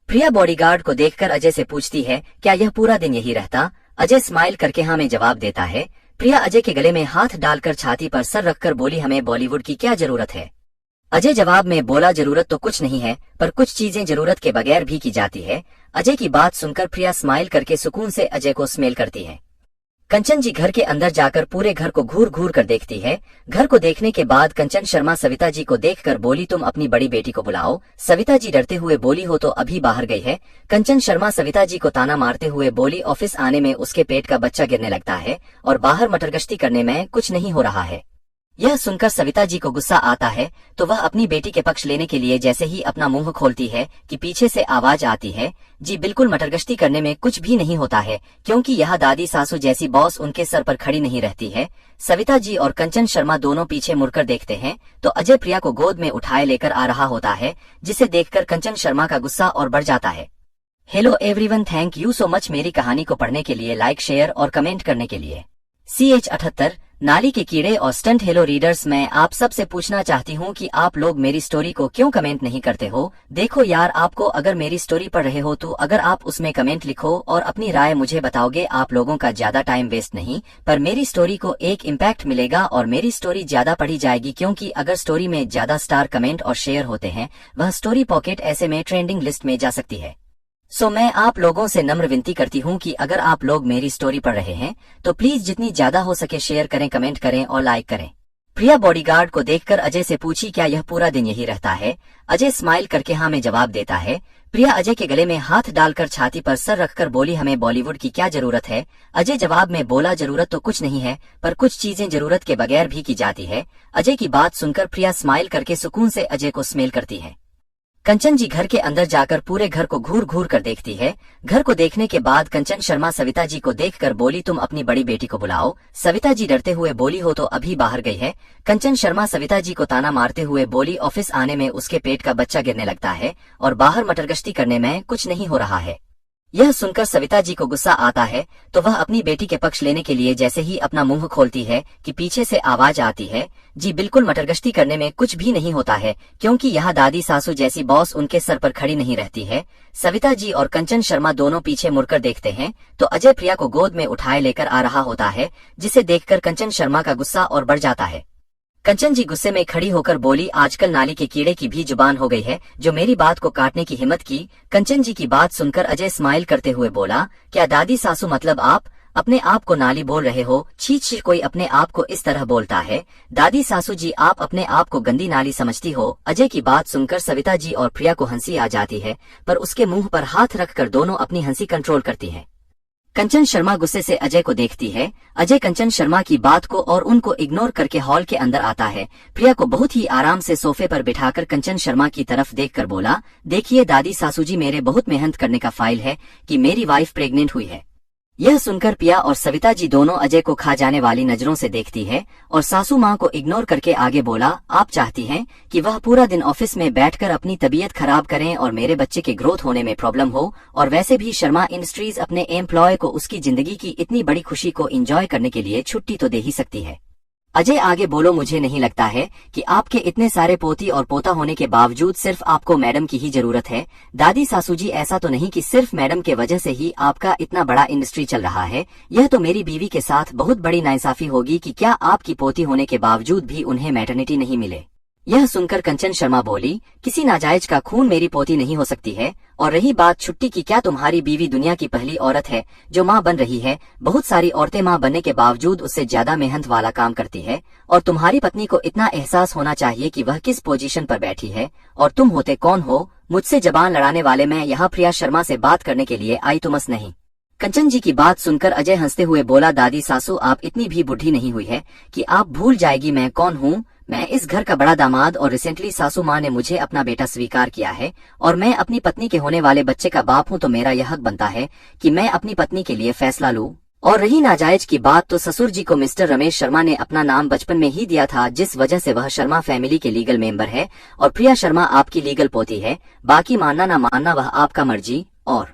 [SPEAKER 1] प्रिया बॉडीगार्ड को देखकर अजय से पूछती है, क्या यह पूरा दिन यही रहता? अजय स्माइल करके हाँ में जवाब देता है। प्रिया अजय के गले में हाथ डालकर छाती पर सर रखकर बोली, हमें बॉलीवुड की क्या जरूरत है? अजय जवाब में बोला, जरूरत तो कुछ नहीं है, पर कुछ चीजें जरूरत के बगैर भी की जाती है। अजय की बात सुनकर प्रिया स्माइल करके सुकून से अजय को स्मेल करती है। कंचन जी घर के अंदर जाकर पूरे घर को घूर घूर कर देखती है। घर को देखने के बाद कंचन शर्मा सविता जी को देखकर बोली, तुम अपनी बड़ी बेटी को बुलाओ। सविता जी डरते हुए बोली, हो तो अभी बाहर गई है। कंचन शर्मा सविता जी को ताना मारते हुए बोली, ऑफिस आने में उसके पेट का बच्चा गिरने लगता है और बाहर मटरगश्ती करने में कुछ नहीं हो रहा है। यह सुनकर सविता जी को गुस्सा आता है तो वह अपनी बेटी के पक्ष लेने के लिए जैसे ही अपना मुंह खोलती है कि पीछे से आवाज आती है, जी बिल्कुल मटरगश्ती करने में कुछ भी नहीं होता है, क्योंकि यह दादी सासू जैसी बॉस उनके सर पर खड़ी नहीं रहती है। सविता जी और कंचन शर्मा दोनों पीछे मुड़कर देखते हैं तो अजय प्रिया को गोद में उठाए लेकर आ रहा होता है, जिसे देखकर कंचन शर्मा का गुस्सा और बढ़ जाता है। Hello everyone, thank you so much मेरी कहानी को पढ़ने के लिए, लाइक शेयर और कमेंट करने के लिए। CH78 नाली के कीड़े और स्टंट। हेलो रीडर्स, मैं आप सब से पूछना चाहती हूँ कि आप लोग मेरी स्टोरी को क्यों कमेंट नहीं करते हो? देखो यार, आपको अगर मेरी स्टोरी पढ़ रहे हो तो अगर आप उसमें कमेंट लिखो और अपनी राय मुझे बताओगे, आप लोगों का ज्यादा टाइम वेस्ट नहीं, पर मेरी स्टोरी को एक इम्पैक्ट मिलेगा और मेरी स्टोरी ज्यादा पढ़ी जाएगी, क्योंकि अगर स्टोरी में ज्यादा स्टार, कमेंट और शेयर होते हैं, वह स्टोरी पॉकेट ऐसे में ट्रेंडिंग लिस्ट में जा सकती है। सो मैं आप लोगों से नम्र विनती करती हूँ कि अगर आप लोग मेरी स्टोरी पढ़ रहे हैं तो प्लीज जितनी ज्यादा हो सके शेयर करें, कमेंट करें और लाइक करें। प्रिया बॉडीगार्ड को देखकर अजय से पूछी, क्या यह पूरा दिन यही रहता है? अजय स्माइल करके हाँ में जवाब देता है। प्रिया अजय के गले में हाथ डालकर छाती पर सर रखकर बोली, हमें बॉलीवुड की क्या जरूरत है? अजय जवाब में बोला, जरूरत तो कुछ नहीं है, पर कुछ चीजें जरूरत के बगैर भी की जाती है। अजय की बात सुनकर प्रिया स्माइल करके सुकून से अजय को स्मेल करती है। कंचन जी घर के अंदर जाकर पूरे घर को घूर घूर कर देखती है। घर को देखने के बाद कंचन शर्मा सविता जी को देखकर बोली, तुम अपनी बड़ी बेटी को बुलाओ। सविता जी डरते हुए बोली, हो तो अभी बाहर गई है। कंचन शर्मा सविता जी को ताना मारते हुए बोली, ऑफिस आने में उसके पेट का बच्चा गिरने लगता है और बाहर मटरगश्ती करने में कुछ नहीं हो रहा है। यह सुनकर सविता जी को गुस्सा आता है तो वह अपनी बेटी के पक्ष लेने के लिए जैसे ही अपना मुंह खोलती है कि पीछे से आवाज आती है, जी बिल्कुल मटरगश्ती करने में कुछ भी नहीं होता है, क्योंकि यह दादी सासू जैसी बॉस उनके सर पर खड़ी नहीं रहती है। सविता जी और कंचन शर्मा दोनों पीछे मुड़कर देखते हैं तो अजय प्रिया को गोद में उठाए लेकर आ रहा होता है, जिसे देखकर कंचन शर्मा का गुस्सा और बढ़ जाता है। कंचन जी गुस्से में खड़ी होकर बोली, आजकल नाली के कीड़े की भी जुबान हो गई है, जो मेरी बात को काटने की हिम्मत की। कंचन जी की बात सुनकर अजय स्माइल करते हुए बोला, क्या दादी सासू मतलब आप अपने आप को नाली बोल रहे हो? छी छी, कोई अपने आप को इस तरह बोलता है? दादी सासू जी, आप अपने आप को गंदी नाली समझती हो? अजय की बात सुनकर सविता जी और प्रिया को हंसी आ जाती है, पर उसके मुंह पर हाथ रखकर दोनों अपनी हंसी कंट्रोल करती हैं। कंचन शर्मा गुस्से से अजय को देखती है। अजय कंचन शर्मा की बात को और उनको इग्नोर करके हॉल के अंदर आता है। प्रिया को बहुत ही आराम से सोफे पर बिठाकर कंचन शर्मा की तरफ देखकर बोला, देखिए दादी सासू जी, मेरे बहुत मेहनत करने का फाइल है कि मेरी वाइफ प्रेग्नेंट हुई है। यह सुनकर प्रिया और सविता जी दोनों अजय को खा जाने वाली नजरों से देखती है और सासू माँ को इग्नोर करके आगे बोला, आप चाहती हैं कि वह पूरा दिन ऑफिस में बैठकर अपनी तबीयत खराब करें और मेरे बच्चे के ग्रोथ होने में प्रॉब्लम हो, और वैसे भी शर्मा इंडस्ट्रीज अपने एम्प्लॉय को उसकी जिंदगी की इतनी बड़ी खुशी को एंजॉय करने के लिए छुट्टी तो दे ही सकती है। अजय आगे बोलो, मुझे नहीं लगता है कि आपके इतने सारे पोती और पोता होने के बावजूद सिर्फ आपको मैडम की ही जरूरत है। दादी सासू जी, ऐसा तो नहीं कि सिर्फ मैडम के वजह से ही आपका इतना बड़ा इंडस्ट्री चल रहा है। यह तो मेरी बीवी के साथ बहुत बड़ी नाइंसाफी होगी कि क्या आपकी पोती होने के बावजूद भी उन्हें मैटरनिटी नहीं मिले। यह सुनकर कंचन शर्मा बोली, किसी नाजायज का खून मेरी पोती नहीं हो सकती है। और रही बात छुट्टी की, क्या तुम्हारी बीवी दुनिया की पहली औरत है जो माँ बन रही है? बहुत सारी औरतें माँ बनने के बावजूद उससे ज्यादा मेहनत वाला काम करती है, और तुम्हारी पत्नी को इतना एहसास होना चाहिए कि वह किस पोजीशन पर बैठी है। और तुम होते कौन हो मुझसे जबान लड़ाने वाले? मैं यहाँ प्रिया शर्मा से बात करने के लिए आई, तुमस नहीं। कंचन जी की बात सुनकर अजय हंसते हुए बोला, दादी सासू, आप इतनी भी बुढ़ी नहीं हुई है कि आप भूल जाएगी मैं कौन हूँ। मैं इस घर का बड़ा दामाद, और रिसेंटली सासू माँ ने मुझे अपना बेटा स्वीकार किया है, और मैं अपनी पत्नी के होने वाले बच्चे का बाप हूँ, तो मेरा यह हक बनता है कि मैं अपनी पत्नी के लिए फैसला लूँ। और रही नाजायज की बात, तो ससुर जी को मिस्टर रमेश शर्मा ने अपना नाम बचपन में ही दिया था, जिस वजह से वह शर्मा फैमिली के लीगल मेंबर है, और प्रिया शर्मा आपकी लीगल पोती है। बाकी मानना ना मानना वह आपका मर्जी, और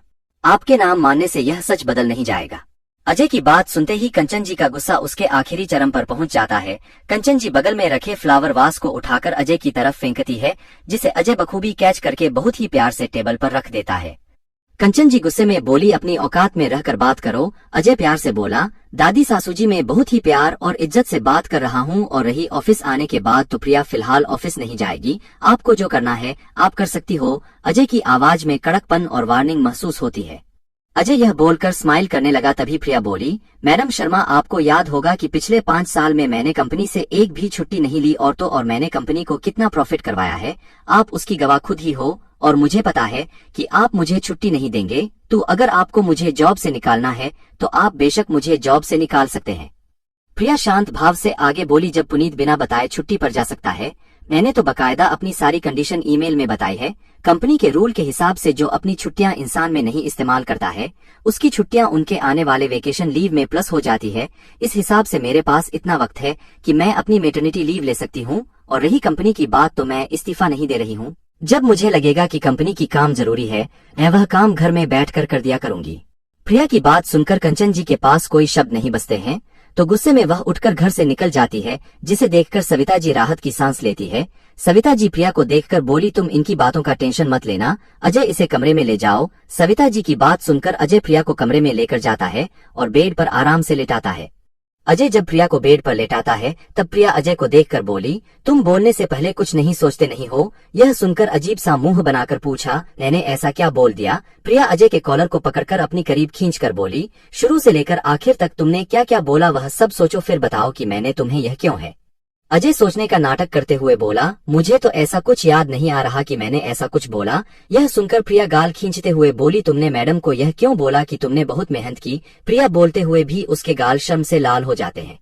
[SPEAKER 1] आपके नाम मानने से यह सच बदल नहीं जाएगा। अजय की बात सुनते ही कंचन जी का गुस्सा उसके आखिरी चरम पर पहुंच जाता है। कंचन जी बगल में रखे फ्लावर वास को उठाकर अजय की तरफ फेंकती है, जिसे अजय बखूबी कैच करके बहुत ही प्यार से टेबल पर रख देता है। कंचन जी गुस्से में बोली, अपनी औकात में रहकर बात करो। अजय प्यार से बोला, दादी सासू जी, मैं बहुत ही प्यार और इज्जत से बात कर रहा हूँ। और रही ऑफिस आने के बाद, तो प्रिया फिलहाल ऑफिस नहीं जाएगी। आपको जो करना है आप कर सकती हो। अजय की आवाज में कड़कपन और वार्निंग महसूस होती है। अजय यह बोलकर स्माइल करने लगा, तभी प्रिया बोली, मैडम शर्मा, आपको याद होगा कि पिछले 5 साल में मैंने कंपनी से एक भी छुट्टी नहीं ली, और मैंने कंपनी को कितना प्रॉफिट करवाया है। आप उसकी गवाह खुद ही हो, और मुझे पता है कि आप मुझे छुट्टी नहीं देंगे। तो अगर आपको मुझे जॉब से निकालना है तो आप बेशक मुझे जॉब से निकाल सकते हैं। प्रिया शांत भाव से आगे बोली, जब पुनीत बिना बताए छुट्टी पर जा सकता है, मैंने तो बकायदा अपनी सारी कंडीशन ईमेल में बताई है। कंपनी के रूल के हिसाब से जो अपनी छुट्टियां इंसान में नहीं इस्तेमाल करता है, उसकी छुट्टियां उनके आने वाले वेकेशन लीव में प्लस हो जाती है। इस हिसाब से मेरे पास इतना वक्त है कि मैं अपनी मेटर्निटी लीव ले सकती हूँ। और रही कंपनी की बात, तो मैं इस्तीफा नहीं दे रही हूँ। जब मुझे लगेगा कि कंपनी की काम जरूरी है, मैं वह काम घर में बैठकर कर दिया करूंगी। प्रिया की बात सुनकर कंचन जी के पास कोई शब्द नहीं बचते हैं, तो गुस्से में वह उठकर घर से निकल जाती है, जिसे देखकर सविता जी राहत की सांस लेती है। सविता जी प्रिया को देखकर बोली, तुम इनकी बातों का टेंशन मत लेना, अजय इसे कमरे में ले जाओ। सविता जी की बात सुनकर अजय प्रिया को कमरे में लेकर जाता है और बेड पर आराम से लेटाता है। अजय जब प्रिया को बेड पर लेटाता है, तब प्रिया अजय को देखकर बोली, तुम बोलने से पहले कुछ नहीं सोचते नहीं हो? यह सुनकर अजीब सा मुंह बनाकर पूछा, मैंने ऐसा क्या बोल दिया? प्रिया अजय के कॉलर को पकड़कर अपनी करीब खींचकर बोली, शुरू से लेकर आखिर तक तुमने क्या क्या बोला वह सब सोचो, फिर बताओ कि मैंने तुम्हें यह क्यों है। अजय सोचने का नाटक करते हुए बोला, मुझे तो ऐसा कुछ याद नहीं आ रहा कि मैंने ऐसा कुछ बोला। यह सुनकर प्रिया गाल खींचते हुए बोली, तुमने मैडम को यह क्यों बोला कि तुमने बहुत मेहनत की? प्रिया बोलते हुए भी उसके गाल शर्म से लाल हो जाते हैं।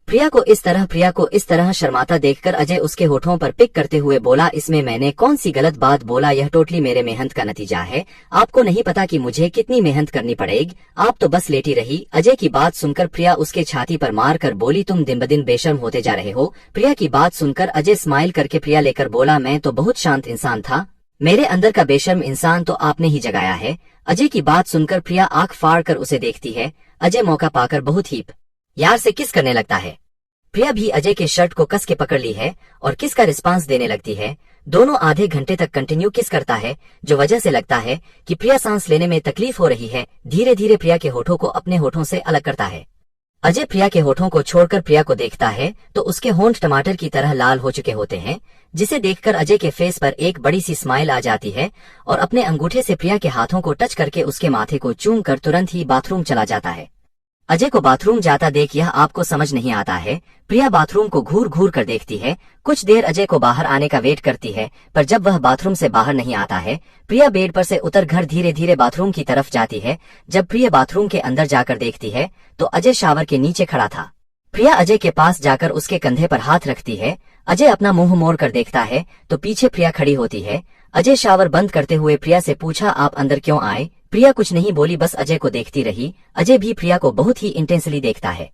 [SPEAKER 1] प्रिया को इस तरह शर्माता देखकर अजय उसके होठों पर पिक करते हुए बोला, इसमें मैंने कौन सी गलत बात बोला? यह टोटली मेरे मेहनत का नतीजा है। आपको नहीं पता कि मुझे कितनी मेहनत करनी पड़ेगी, आप तो बस लेटी रही। अजय की बात सुनकर प्रिया उसके छाती पर मार कर बोली, तुम दिन ब दिन बेशर्म होते जा रहे हो। प्रिया की बात सुनकर अजय स्माइल करके प्रिया लेकर बोला, मैं तो बहुत शांत इंसान था, मेरे अंदर का बेशर्म इंसान तो आपने ही जगाया है। अजय की बात सुनकर प्रिया आंख फाड़ कर उसे देखती है। अजय मौका पाकर बहुत ही यार से किस करने लगता है। प्रिया भी अजय के शर्ट को कस के पकड़ ली है और किस का रिस्पांस देने लगती है। दोनों आधे घंटे तक कंटिन्यू किस करता है, जो वजह से लगता है कि प्रिया सांस लेने में तकलीफ हो रही है। धीरे धीरे प्रिया के होठों को अपने होठों से अलग करता है। अजय प्रिया के होठों को छोड़कर प्रिया को देखता है तो उसके होंठ टमाटर की तरह लाल हो चुके होते हैं, जिसे देखकर अजय के फेस पर एक बड़ी सी स्माइल आ जाती है और अपने अंगूठे से प्रिया के हाथों को टच करके उसके माथे को चूम कर तुरंत ही बाथरूम चला जाता है। अजय को बाथरूम जाता देख यह आपको समझ नहीं आता है। प्रिया बाथरूम को घूर घूर कर देखती है। कुछ देर अजय को बाहर आने का वेट करती है, पर जब वह बाथरूम से बाहर नहीं आता है, प्रिया बेड पर से उतर घर धीरे धीरे बाथरूम की तरफ जाती है। जब प्रिया बाथरूम के अंदर जाकर देखती है तो अजय शावर के नीचे खड़ा था। प्रिया अजय के पास जाकर उसके कंधे पर हाथ रखती है। अजय अपना मुंह मोड़ कर देखता है तो पीछे प्रिया खड़ी होती है। अजय शावर बंद करते हुए प्रिया से पूछा, आप अंदर क्यों आए? प्रिया कुछ नहीं बोली, बस अजय को देखती रही। अजय भी प्रिया को बहुत ही इंटेंसली देखता है।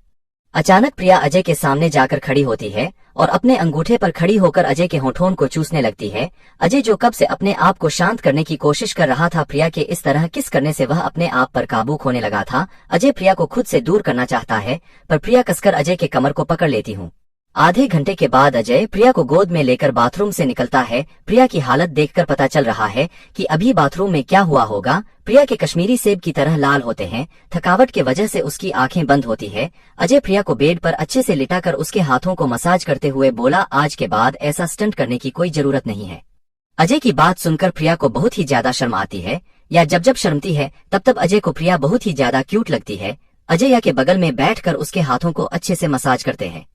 [SPEAKER 1] अचानक प्रिया अजय के सामने जाकर खड़ी होती है और अपने अंगूठे पर खड़ी होकर अजय के होठों को चूसने लगती है। अजय जो कब से अपने आप को शांत करने की कोशिश कर रहा था, प्रिया के इस तरह किस करने से वह अपने आप पर काबू खोने लगा था। अजय प्रिया को खुद से दूर करना चाहता है, पर प्रिया कसकर अजय के कमर को पकड़ लेती हूँ। आधे घंटे के बाद अजय प्रिया को गोद में लेकर बाथरूम से निकलता है। प्रिया की हालत देखकर पता चल रहा है कि अभी बाथरूम में क्या हुआ होगा। प्रिया के कश्मीरी सेब की तरह लाल होते हैं। थकावट के वजह से उसकी आंखें बंद होती है। अजय प्रिया को बेड पर अच्छे से लिटाकर उसके हाथों को मसाज करते हुए बोला, आज के बाद ऐसा स्टंट करने की कोई जरूरत नहीं है। अजय की बात सुनकर प्रिया को बहुत ही ज्यादा शर्म आती है, या जब जब शर्मती है तब तब अजय को प्रिया बहुत ही ज्यादा क्यूट लगती है। अजय या के बगल में बैठकर उसके हाथों को अच्छे से मसाज करते हैं।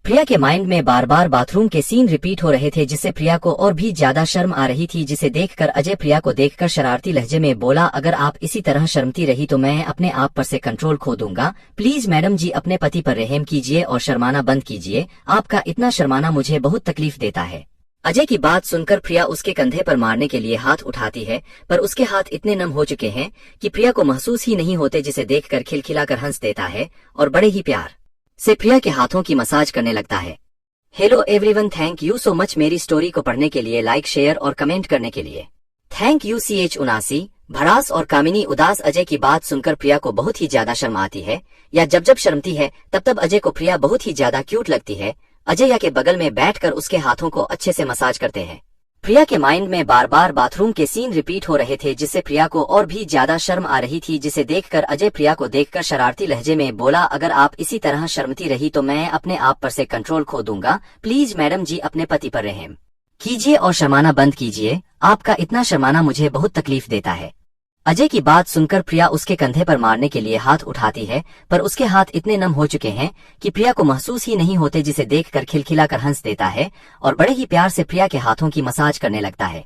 [SPEAKER 1] प्रिया के माइंड में बार बार बाथरूम के सीन रिपीट हो रहे थे, जिससे प्रिया को और भी ज्यादा शर्म आ रही थी, जिसे देखकर अजय प्रिया को देखकर शरारती लहजे में बोला, अगर आप इसी तरह शर्मती रही तो मैं अपने आप पर से कंट्रोल खो दूंगा। प्लीज मैडम जी अपने पति पर रहम कीजिए और शर्माना बंद कीजिए। आपका इतना शर्माना मुझे बहुत तकलीफ देता है। अजय की बात सुनकर प्रिया उसके कंधे पर मारने के लिए हाथ उठाती है, पर उसके हाथ इतने नम हो चुके हैं कि प्रिया को महसूस ही नहीं होते, जिसे देखकर खिलखिलाकर हंस देता है और बड़े ही प्यार से प्रिया के हाथों की मसाज करने लगता है। Hello everyone, thank you so much मेरी स्टोरी को पढ़ने के लिए, लाइक शेयर और कमेंट करने के लिए। Thank you. CH79 भड़ास और कामिनी उदास। अजय की बात सुनकर प्रिया को बहुत ही ज्यादा शर्म आती है, या जब जब शर्मती है तब तब अजय को प्रिया बहुत ही ज्यादा क्यूट लगती है। अजय या के बगल में बैठकर उसके हाथों को अच्छे से मसाज करते हैं। प्रिया के माइंड में बार बार बाथरूम के सीन रिपीट हो रहे थे, जिससे प्रिया को और भी ज्यादा शर्म आ रही थी, जिसे देखकर अजय प्रिया को देखकर शरारती लहजे में बोला, अगर आप इसी तरह शर्मती रही तो मैं अपने आप पर से कंट्रोल खो दूंगा। प्लीज मैडम जी अपने पति पर रहम कीजिए और शर्माना बंद कीजिए। आपका इतना शर्माना मुझे बहुत तकलीफ देता है। अजय की बात सुनकर प्रिया उसके कंधे पर मारने के लिए हाथ उठाती है, पर उसके हाथ इतने नम हो चुके हैं कि प्रिया को महसूस ही नहीं होते, जिसे देखकर खिलखिलाकर हंस देता है और बड़े ही प्यार से प्रिया के हाथों की मसाज करने लगता है।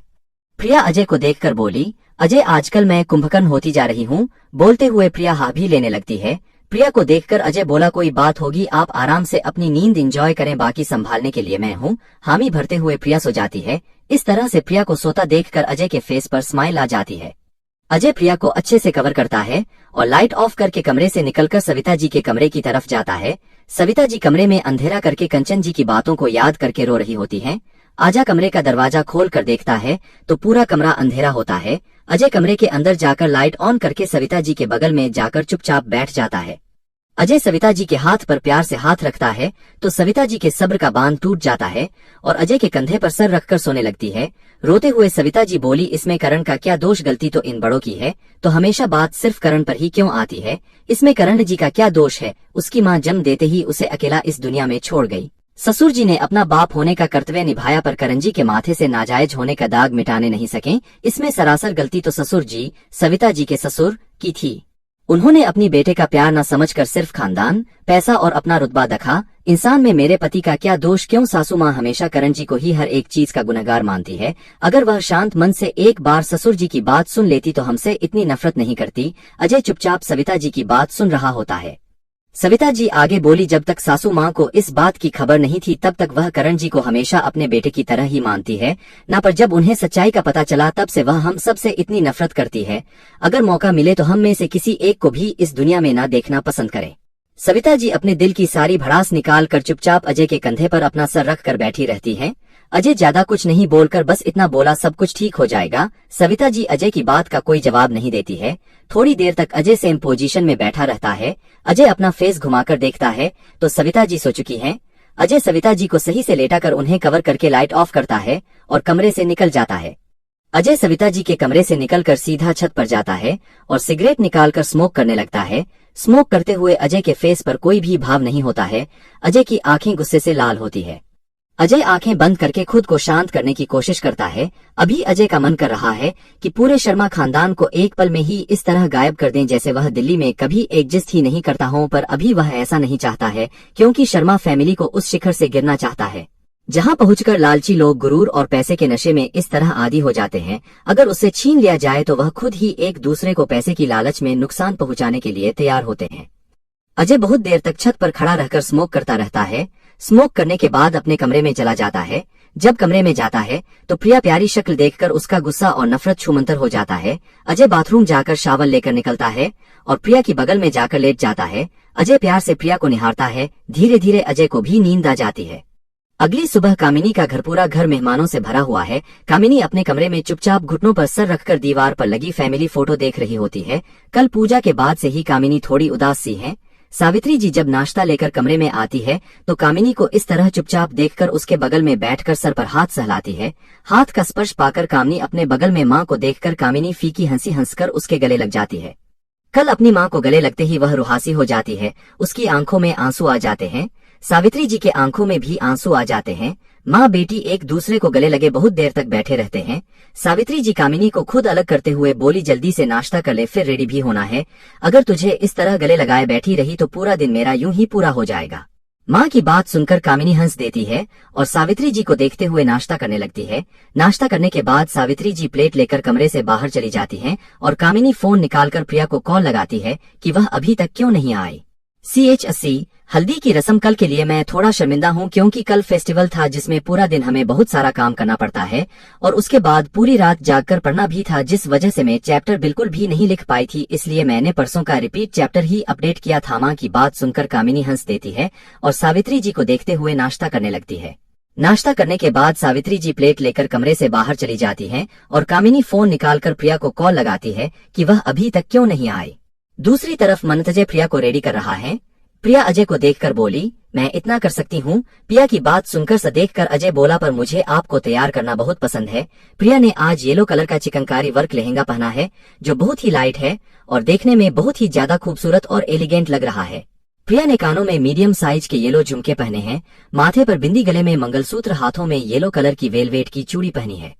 [SPEAKER 1] प्रिया अजय को देखकर बोली, अजय आजकल मैं कुंभकर्ण होती जा रही हूँ। बोलते हुए प्रिया हाँ भी लेने लगती है। प्रिया को देखकर अजय बोला, कोई बात होगी, आप आराम से अपनी नींद एंजॉय करें, बाकी संभालने के लिए मैं हूँ। हामी भरते हुए प्रिया सो जाती है। इस तरह से प्रिया को सोता देखकर अजय के फेस पर स्माइल आ जाती है। अजय प्रिया को अच्छे से कवर करता है और लाइट ऑफ करके कमरे से निकलकर सविता जी के कमरे की तरफ जाता है। सविता जी कमरे में अंधेरा करके कंचन जी की बातों को याद करके रो रही होती हैं। आजा कमरे का दरवाजा खोल कर देखता है तो पूरा कमरा अंधेरा होता है। अजय कमरे के अंदर जाकर लाइट ऑन करके सविता जी के बगल में जाकर चुपचाप बैठ जाता है। अजय सविता जी के हाथ पर प्यार से हाथ रखता है तो सविता जी के सब्र का बांध टूट जाता है और अजय के कंधे पर सर रखकर सोने लगती है। रोते हुए सविता जी बोली, इसमें करण का क्या दोष, गलती तो इन बड़ों की है, तो हमेशा बात सिर्फ करण पर ही क्यों आती है? इसमें करण जी का क्या दोष है? उसकी माँ जन्म देते ही उसे अकेला इस दुनिया में छोड़ गई। ससुर जी ने अपना बाप होने का कर्तव्य निभाया, पर करण जी के माथे से नाजायज होने का दाग मिटाने नहीं सके। इसमें सरासर गलती तो ससुर जी, सविता जी के ससुर की थी। उन्होंने अपनी बेटे का प्यार न समझकर सिर्फ खानदान, पैसा और अपना रुतबा देखा। इंसान में मेरे पति का क्या दोष? क्यों सासू माँ हमेशा करण जी को ही हर एक चीज का गुनहगार मानती है? अगर वह शांत मन से एक बार ससुर जी की बात सुन लेती तो हमसे इतनी नफरत नहीं करती। अजय चुपचाप सविता जी की बात सुन रहा होता है। सविता जी आगे बोली, जब तक सासू माँ को इस बात की खबर नहीं थी तब तक वह करण जी को हमेशा अपने बेटे की तरह ही मानती है ना, पर जब उन्हें सच्चाई का पता चला तब से वह हम सब से इतनी नफरत करती है। अगर मौका मिले तो हम में से किसी एक को भी इस दुनिया में ना देखना पसंद करे। सविता जी अपने दिल की सारी भड़ास निकाल कर चुपचाप अजय के कंधे पर अपना सर रख कर बैठी रहती हैं। अजय ज्यादा कुछ नहीं बोलकर बस इतना बोला, सब कुछ ठीक हो जाएगा। सविता जी अजय की बात का कोई जवाब नहीं देती है। थोड़ी देर तक अजय सेम पोजीशन में बैठा रहता है। अजय अपना फेस घुमाकर देखता है तो सविता जी सो चुकी हैं। अजय सविता जी को सही से लेटाकर उन्हें कवर करके लाइट ऑफ करता है और कमरे से निकल जाता है। अजय सविता जी के कमरे से निकलकर सीधा छत पर जाता है और सिगरेट निकालकर स्मोक करने लगता है। स्मोक करते हुए अजय के फेस पर कोई भी भाव नहीं होता है। अजय की आंखें गुस्से से लाल होती है। अजय आंखें बंद करके खुद को शांत करने की कोशिश करता है। अभी अजय का मन कर रहा है कि पूरे शर्मा खानदान को एक पल में ही इस तरह गायब कर दें जैसे वह दिल्ली में कभी एग्जिस्ट ही नहीं करता हो, पर अभी वह ऐसा नहीं चाहता है क्योंकि शर्मा फैमिली को उस शिखर से गिरना चाहता है जहां पहुंचकर लालची लोग गुरूर और पैसे के नशे में इस तरह आदी हो जाते हैं। अगर उससे छीन लिया जाए तो वह खुद ही एक दूसरे को पैसे की लालच में नुकसान पहुंचाने के लिए तैयार होते हैं। अजय बहुत देर तक छत पर खड़ा रहकर स्मोक करता रहता है। स्मोक करने के बाद अपने कमरे में चला जाता है। जब कमरे में जाता है तो प्रिया प्यारी शक्ल देखकर उसका गुस्सा और नफरत छूमंतर हो जाता है। अजय बाथरूम जाकर शावर लेकर निकलता है और प्रिया की बगल में जाकर लेट जाता है। अजय प्यार से प्रिया को निहारता है। धीरे धीरे अजय को भी नींद आ जाती है। अगली सुबह कामिनी का घर पूरा घर मेहमानों से भरा हुआ है। कामिनी अपने कमरे में चुपचाप घुटनों पर सर रखकर दीवार पर लगी फैमिली फोटो देख रही होती है। कल पूजा के बाद से ही कामिनी थोड़ी उदास सी है। सावित्री जी जब नाश्ता लेकर कमरे में आती है तो कामिनी को इस तरह चुपचाप देखकर उसके बगल में बैठकर सर पर हाथ सहलाती है। हाथ का स्पर्श पाकर कामिनी अपने बगल में माँ को देखकर कामिनी फीकी हंसी हंसकर उसके गले लग जाती है। कल अपनी माँ को गले लगते ही वह रुहासी हो जाती है, उसकी आंखों में आंसू आ जाते हैं। सावित्री जी के आंखों में भी आंसू आ जाते हैं। माँ बेटी एक दूसरे को गले लगे बहुत देर तक बैठे रहते हैं। सावित्री जी कामिनी को खुद अलग करते हुए बोली, जल्दी से नाश्ता कर ले, फिर रेडी भी होना है। अगर तुझे इस तरह गले लगाए बैठी रही तो पूरा दिन मेरा यूं ही पूरा हो जाएगा। माँ की बात सुनकर कामिनी हंस देती है और सावित्री जी को देखते हुए नाश्ता करने लगती है। नाश्ता करने के बाद सावित्री जी प्लेट लेकर कमरे से बाहर चली जाती हैं और कामिनी फोन निकालकर प्रिया को कॉल लगाती है कि वह अभी तक क्यों नहीं आई। CHC हल्दी की रस्म कल के लिए मैं थोड़ा शर्मिंदा हूँ क्योंकि कल फेस्टिवल था जिसमें पूरा दिन हमें बहुत सारा काम करना पड़ता है और उसके बाद पूरी रात जागकर पढ़ना भी था, जिस वजह से मैं चैप्टर बिल्कुल भी नहीं लिख पाई थी, इसलिए मैंने परसों का रिपीट चैप्टर ही अपडेट किया था। माँ की बात सुनकर कामिनी हंस देती है और सावित्री जी को देखते हुए नाश्ता करने लगती है। नाश्ता करने के बाद सावित्री जी प्लेट लेकर कमरे से बाहर चली जाती हैं और कामिनी फोन निकालकर प्रिया को कॉल लगाती है कि वह अभी तक क्यों नहीं आई। दूसरी तरफ मनतजय प्रिया को रेडी कर रहा है। प्रिया अजय को देखकर बोली, मैं इतना कर सकती हूँ। प्रिया की बात सुनकर सा देखकर अजय बोला, पर मुझे आपको तैयार करना बहुत पसंद है। प्रिया ने आज येलो कलर का चिकनकारी वर्क लहंगा पहना है जो बहुत ही लाइट है और देखने में बहुत ही ज्यादा खूबसूरत और एलिगेंट लग रहा है। प्रिया ने कानों में मीडियम साइज के येलो झुमके पहने हैं, माथे पर बिंदी, गले में मंगलसूत्र, हाथों में येलो कलर की वेलवेट की चूड़ी पहनी है।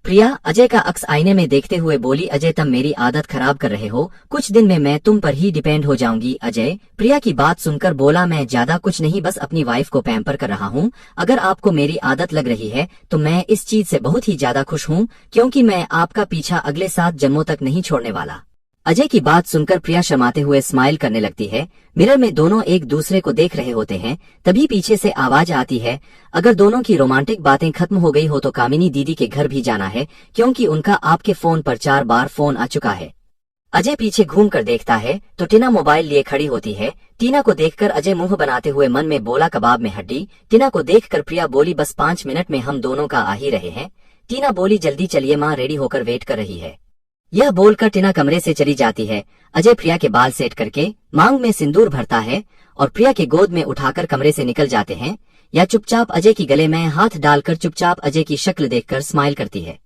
[SPEAKER 1] प्रिया अजय का अक्स आईने में देखते हुए बोली, अजय तुम मेरी आदत खराब कर रहे हो, कुछ दिन में मैं तुम पर ही डिपेंड हो जाऊंगी। अजय प्रिया की बात सुनकर बोला, मैं ज्यादा कुछ नहीं, बस अपनी वाइफ को पैम्पर कर रहा हूँ। अगर आपको मेरी आदत लग रही है तो मैं इस चीज से बहुत ही ज्यादा खुश हूँ क्योंकि मैं आपका पीछा अगले 7 जन्मों तक नहीं छोड़ने वाला। अजय की बात सुनकर प्रिया शर्माते हुए स्माइल करने लगती है। मिरर में दोनों एक दूसरे को देख रहे होते हैं, तभी पीछे से आवाज आती है, अगर दोनों की रोमांटिक बातें खत्म हो गई हो तो कामिनी दीदी के घर भी जाना है क्योंकि उनका आपके फोन पर 4 बार फोन आ चुका है। अजय पीछे घूम कर देखता है तो टीना मोबाइल लिए खड़ी होती है। टीना को देखकर अजय मुंह बनाते हुए मन में बोला, कबाब में हड्डी। टीना को देखकर प्रिया बोली, बस 5 मिनट में हम दोनों का आ ही रहे हैं। टीना बोली, जल्दी चलिए, माँ रेडी होकर वेट कर रही है। यह बोलकर टीना कमरे से चली जाती है। अजय प्रिया के बाल सेट करके मांग में सिंदूर भरता है और प्रिया के गोद में उठाकर कमरे से निकल जाते हैं या चुपचाप अजय की गले में हाथ डालकर चुपचाप अजय की शक्ल देखकर स्माइल करती है।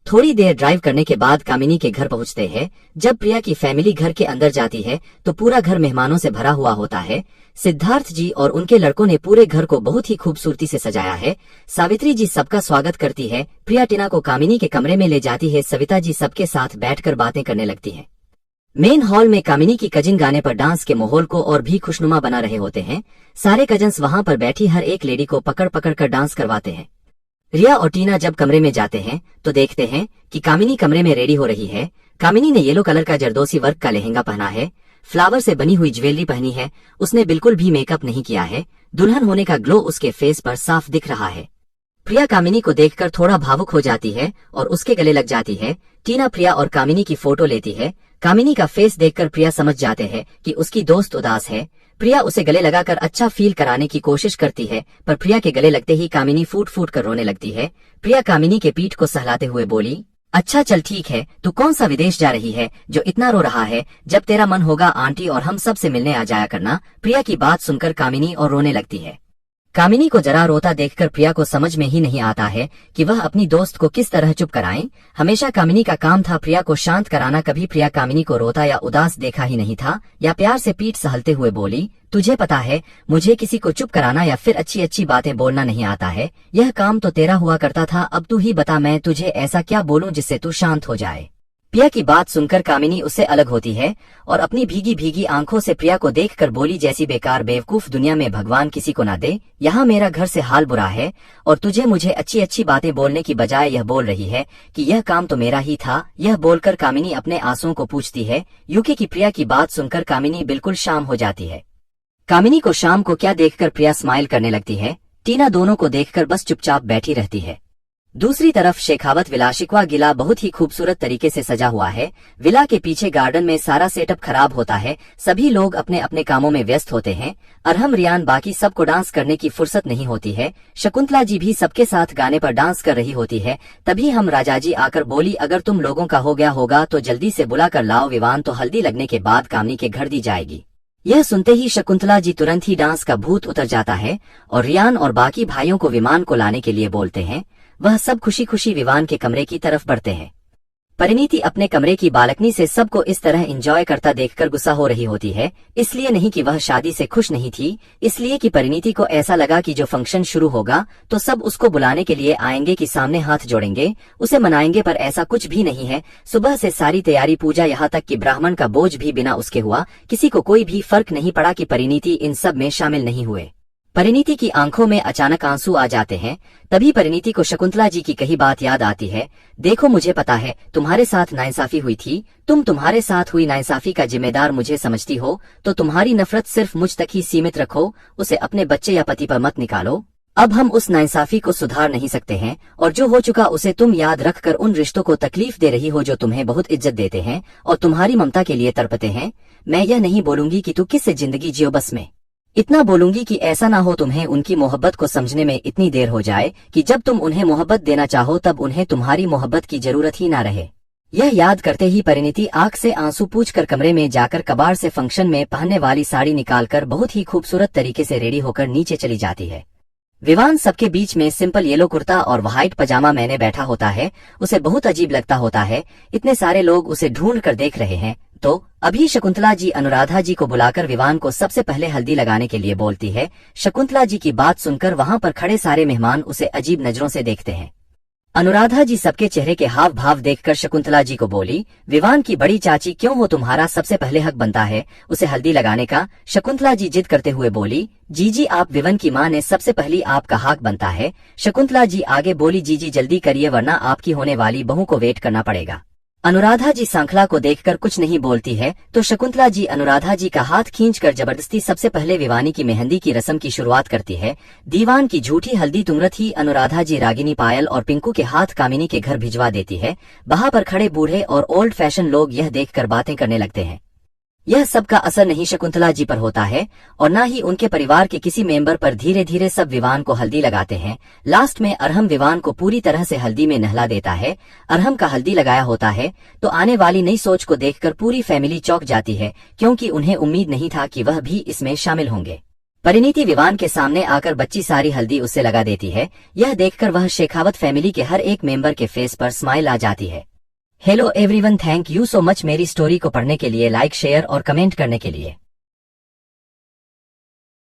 [SPEAKER 1] थोड़ी देर ड्राइव करने के बाद कामिनी के घर पहुंचते हैं। जब प्रिया की फैमिली घर के अंदर जाती है तो पूरा घर मेहमानों से भरा हुआ होता है। सिद्धार्थ जी और उनके लड़कों ने पूरे घर को बहुत ही खूबसूरती से सजाया है। सावित्री जी सबका स्वागत करती है। प्रिया टीना को कामिनी के कमरे में ले जाती है। सविता जी सबके साथ बैठकर बातें करने लगती हैं। मेन हॉल में कामिनी की कजिन गाने पर डांस के माहौल को और भी खुशनुमा बना रहे होते हैं। सारे कजन्स वहां पर बैठी हर एक लेडी को पकड़ पकड़ कर डांस करवाते हैं। रिया और टीना जब कमरे में जाते हैं तो देखते हैं कि कामिनी कमरे में रेडी हो रही है। कामिनी ने येलो कलर का जरदोसी वर्क का लहंगा पहना है, फ्लावर से बनी हुई ज्वेलरी पहनी है। उसने बिल्कुल भी मेकअप नहीं किया है। दुल्हन होने का ग्लो उसके फेस पर साफ दिख रहा है। प्रिया कामिनी को देखकर थोड़ा भावुक हो जाती है और उसके गले लग जाती है। टीना प्रिया और कामिनी की फोटो लेती है। कामिनी का फेस देखकर प्रिया समझ जाते हैं कि उसकी दोस्त उदास है। प्रिया उसे गले लगाकर अच्छा फील कराने की कोशिश करती है, पर प्रिया के गले लगते ही कामिनी फूट फूट कर रोने लगती है। प्रिया कामिनी के पीठ को सहलाते हुए बोली, अच्छा चल ठीक है, तू कौन सा विदेश जा रही है जो इतना रो रहा है? जब तेरा मन होगा आंटी और हम सब से मिलने आ जाया करना। प्रिया की बात सुनकर कामिनी और रोने लगती है। कामिनी को जरा रोता देखकर प्रिया को समझ में ही नहीं आता है कि वह अपनी दोस्त को किस तरह चुप कराएं। हमेशा कामिनी का काम था प्रिया को शांत कराना। कभी प्रिया कामिनी को रोता या उदास देखा ही नहीं था। या प्यार से पीठ सहलते हुए बोली, तुझे पता है मुझे किसी को चुप कराना या फिर अच्छी अच्छी बातें बोलना नहीं आता है। यह काम तो तेरा हुआ करता था, अब तू ही बता मैं तुझे ऐसा क्या बोलूं जिससे तू शांत हो जाए। प्रिया की बात सुनकर कामिनी उससे अलग होती है और अपनी भीगी भीगी आंखों से प्रिया को देखकर बोली, जैसी बेकार बेवकूफ दुनिया में भगवान किसी को ना दे। यहाँ मेरा घर से हाल बुरा है और तुझे मुझे अच्छी अच्छी बातें बोलने की बजाय यह बोल रही है कि यह काम तो मेरा ही था। यह बोलकर कामिनी अपने आंसुओं को पूछती है। यूके की प्रिया की बात सुनकर कामिनी बिल्कुल शाम हो जाती है। कामिनी को शाम को क्या देखकर प्रिया स्माइल करने लगती है। टीना दोनों को देखकर बस चुपचाप बैठी रहती है। दूसरी तरफ शेखावत विला शिकवा गिला बहुत ही खूबसूरत तरीके से सजा हुआ है। विला के पीछे गार्डन में सारा सेटअप खराब होता है। सभी लोग अपने अपने कामों में व्यस्त होते हैं। अरहम रियान बाकी सबको डांस करने की फुर्सत नहीं होती है। शकुंतला जी भी सबके साथ गाने पर डांस कर रही होती है। तभी हम राजा जी आकर बोली, अगर तुम लोगों का हो गया होगा तो जल्दी से बुला कर लाओ। विवान तो हल्दी लगने के बाद कामिनी के घर दी जाएगी। यह सुनते ही शकुंतला जी तुरंत ही डांस का भूत उतर जाता है और रियान और बाकी भाइयों को विमान को लाने के लिए बोलते हैं। वह सब खुशी खुशी विमान के कमरे की तरफ बढ़ते हैं। परिणीति अपने कमरे की बालकनी से सबको इस तरह एंजॉय करता देखकर गुस्सा हो रही होती है। इसलिए नहीं कि वह शादी से खुश नहीं थी, इसलिए कि परिणीति को ऐसा लगा कि जो फंक्शन शुरू होगा तो सब उसको बुलाने के लिए आएंगे कि सामने हाथ जोड़ेंगे, उसे मनाएंगे, पर ऐसा कुछ भी नहीं है। सुबह से सारी तैयारी, पूजा, यहाँ तक कि ब्राह्मण का बोझ भी बिना उसके हुआ। किसी को कोई भी फर्क नहीं पड़ा कि परिणीति इन सब में शामिल नहीं हुए। परिणीति की आंखों में अचानक आंसू आ जाते हैं। तभी परिणीति को शकुंतला जी की कही बात याद आती है। देखो, मुझे पता है तुम्हारे साथ नाइंसाफी हुई थी, तुम्हारे साथ हुई नाइंसाफी का जिम्मेदार मुझे समझती हो, तो तुम्हारी नफरत सिर्फ मुझ तक ही सीमित रखो, उसे अपने बच्चे या पति पर मत निकालो। अब हम उस नाइंसाफी को सुधार नहीं सकते हैं, और जो हो चुका उसे तुम याद रखकर उन रिश्तों को तकलीफ दे रही हो जो तुम्हें बहुत इज्जत देते हैं और तुम्हारी ममता के लिए तड़पते हैं। मैं यह नहीं बोलूंगी कि तू किससे जिंदगी जियो, बस में इतना बोलूंगी कि ऐसा ना हो तुम्हें उनकी मोहब्बत को समझने में इतनी देर हो जाए कि जब तुम उन्हें मोहब्बत देना चाहो तब उन्हें तुम्हारी मोहब्बत की जरूरत ही ना रहे। यह याद करते ही परिणीति आंख से आंसू पूछकर कमरे में जाकर कबाड़ से फंक्शन में पहनने वाली साड़ी निकालकर बहुत ही खूबसूरत तरीके से रेडी होकर नीचे चली जाती है। विवान सबके बीच में सिंपल येलो कुर्ता और व्हाइट पजामा मैंने बैठा होता है। उसे बहुत अजीब लगता होता है, इतने सारे लोग उसे ढूंढ कर देख रहे हैं। तो अभी शकुंतला जी अनुराधा जी को बुलाकर विवान को सबसे पहले हल्दी लगाने के लिए बोलती है। शकुंतला जी की बात सुनकर वहां पर खड़े सारे मेहमान उसे अजीब नजरों से देखते हैं। अनुराधा जी सबके चेहरे के हाव भाव देखकर शकुंतला जी को बोली, विवान की बड़ी चाची क्यों हो, तुम्हारा सबसे पहले हक बनता है उसे हल्दी लगाने का। शकुंतला जी जिद करते हुए बोली, जीजी आप विवन की मां ने, सबसे पहली आपका हक बनता है। शकुंतला जी आगे बोली, जीजी जल्दी करिए वरना आपकी होने वाली बहू को वेट करना पड़ेगा। अनुराधा जी सांखला को देखकर कुछ नहीं बोलती है तो शकुंतला जी अनुराधा जी का हाथ खींचकर जबरदस्ती सबसे पहले विवानी की मेहंदी की रस्म की शुरुआत करती है। दीवान की झूठी हल्दी तुंगरत ही अनुराधा जी रागिनी, पायल और पिंकू के हाथ कामिनी के घर भिजवा देती है। वहां पर खड़े बूढ़े और ओल्ड फैशन लोग यह देखकर बातें करने लगते हैं। यह सब का असर नहीं शकुंतला जी पर होता है और न ही उनके परिवार के किसी मेंबर पर। धीरे धीरे सब विवान को हल्दी लगाते हैं। लास्ट में अरहम विवान को पूरी तरह से हल्दी में नहला देता है। अरहम का हल्दी लगाया होता है तो आने वाली नई सोच को देखकर पूरी फैमिली चौंक जाती है, क्योंकि उन्हें उम्मीद नहीं था कि वह भी इसमें शामिल होंगे। परिणीति विवान के सामने आकर बच्ची सारी हल्दी उससे लगा देती है। यह देखकर वह शेखावत फैमिली के हर एक मेंबर के फेस पर स्माइल आ जाती है। Hello everyone, thank you so much मेरी स्टोरी को पढ़ने के लिए, लाइक, शेयर और कमेंट करने के लिए।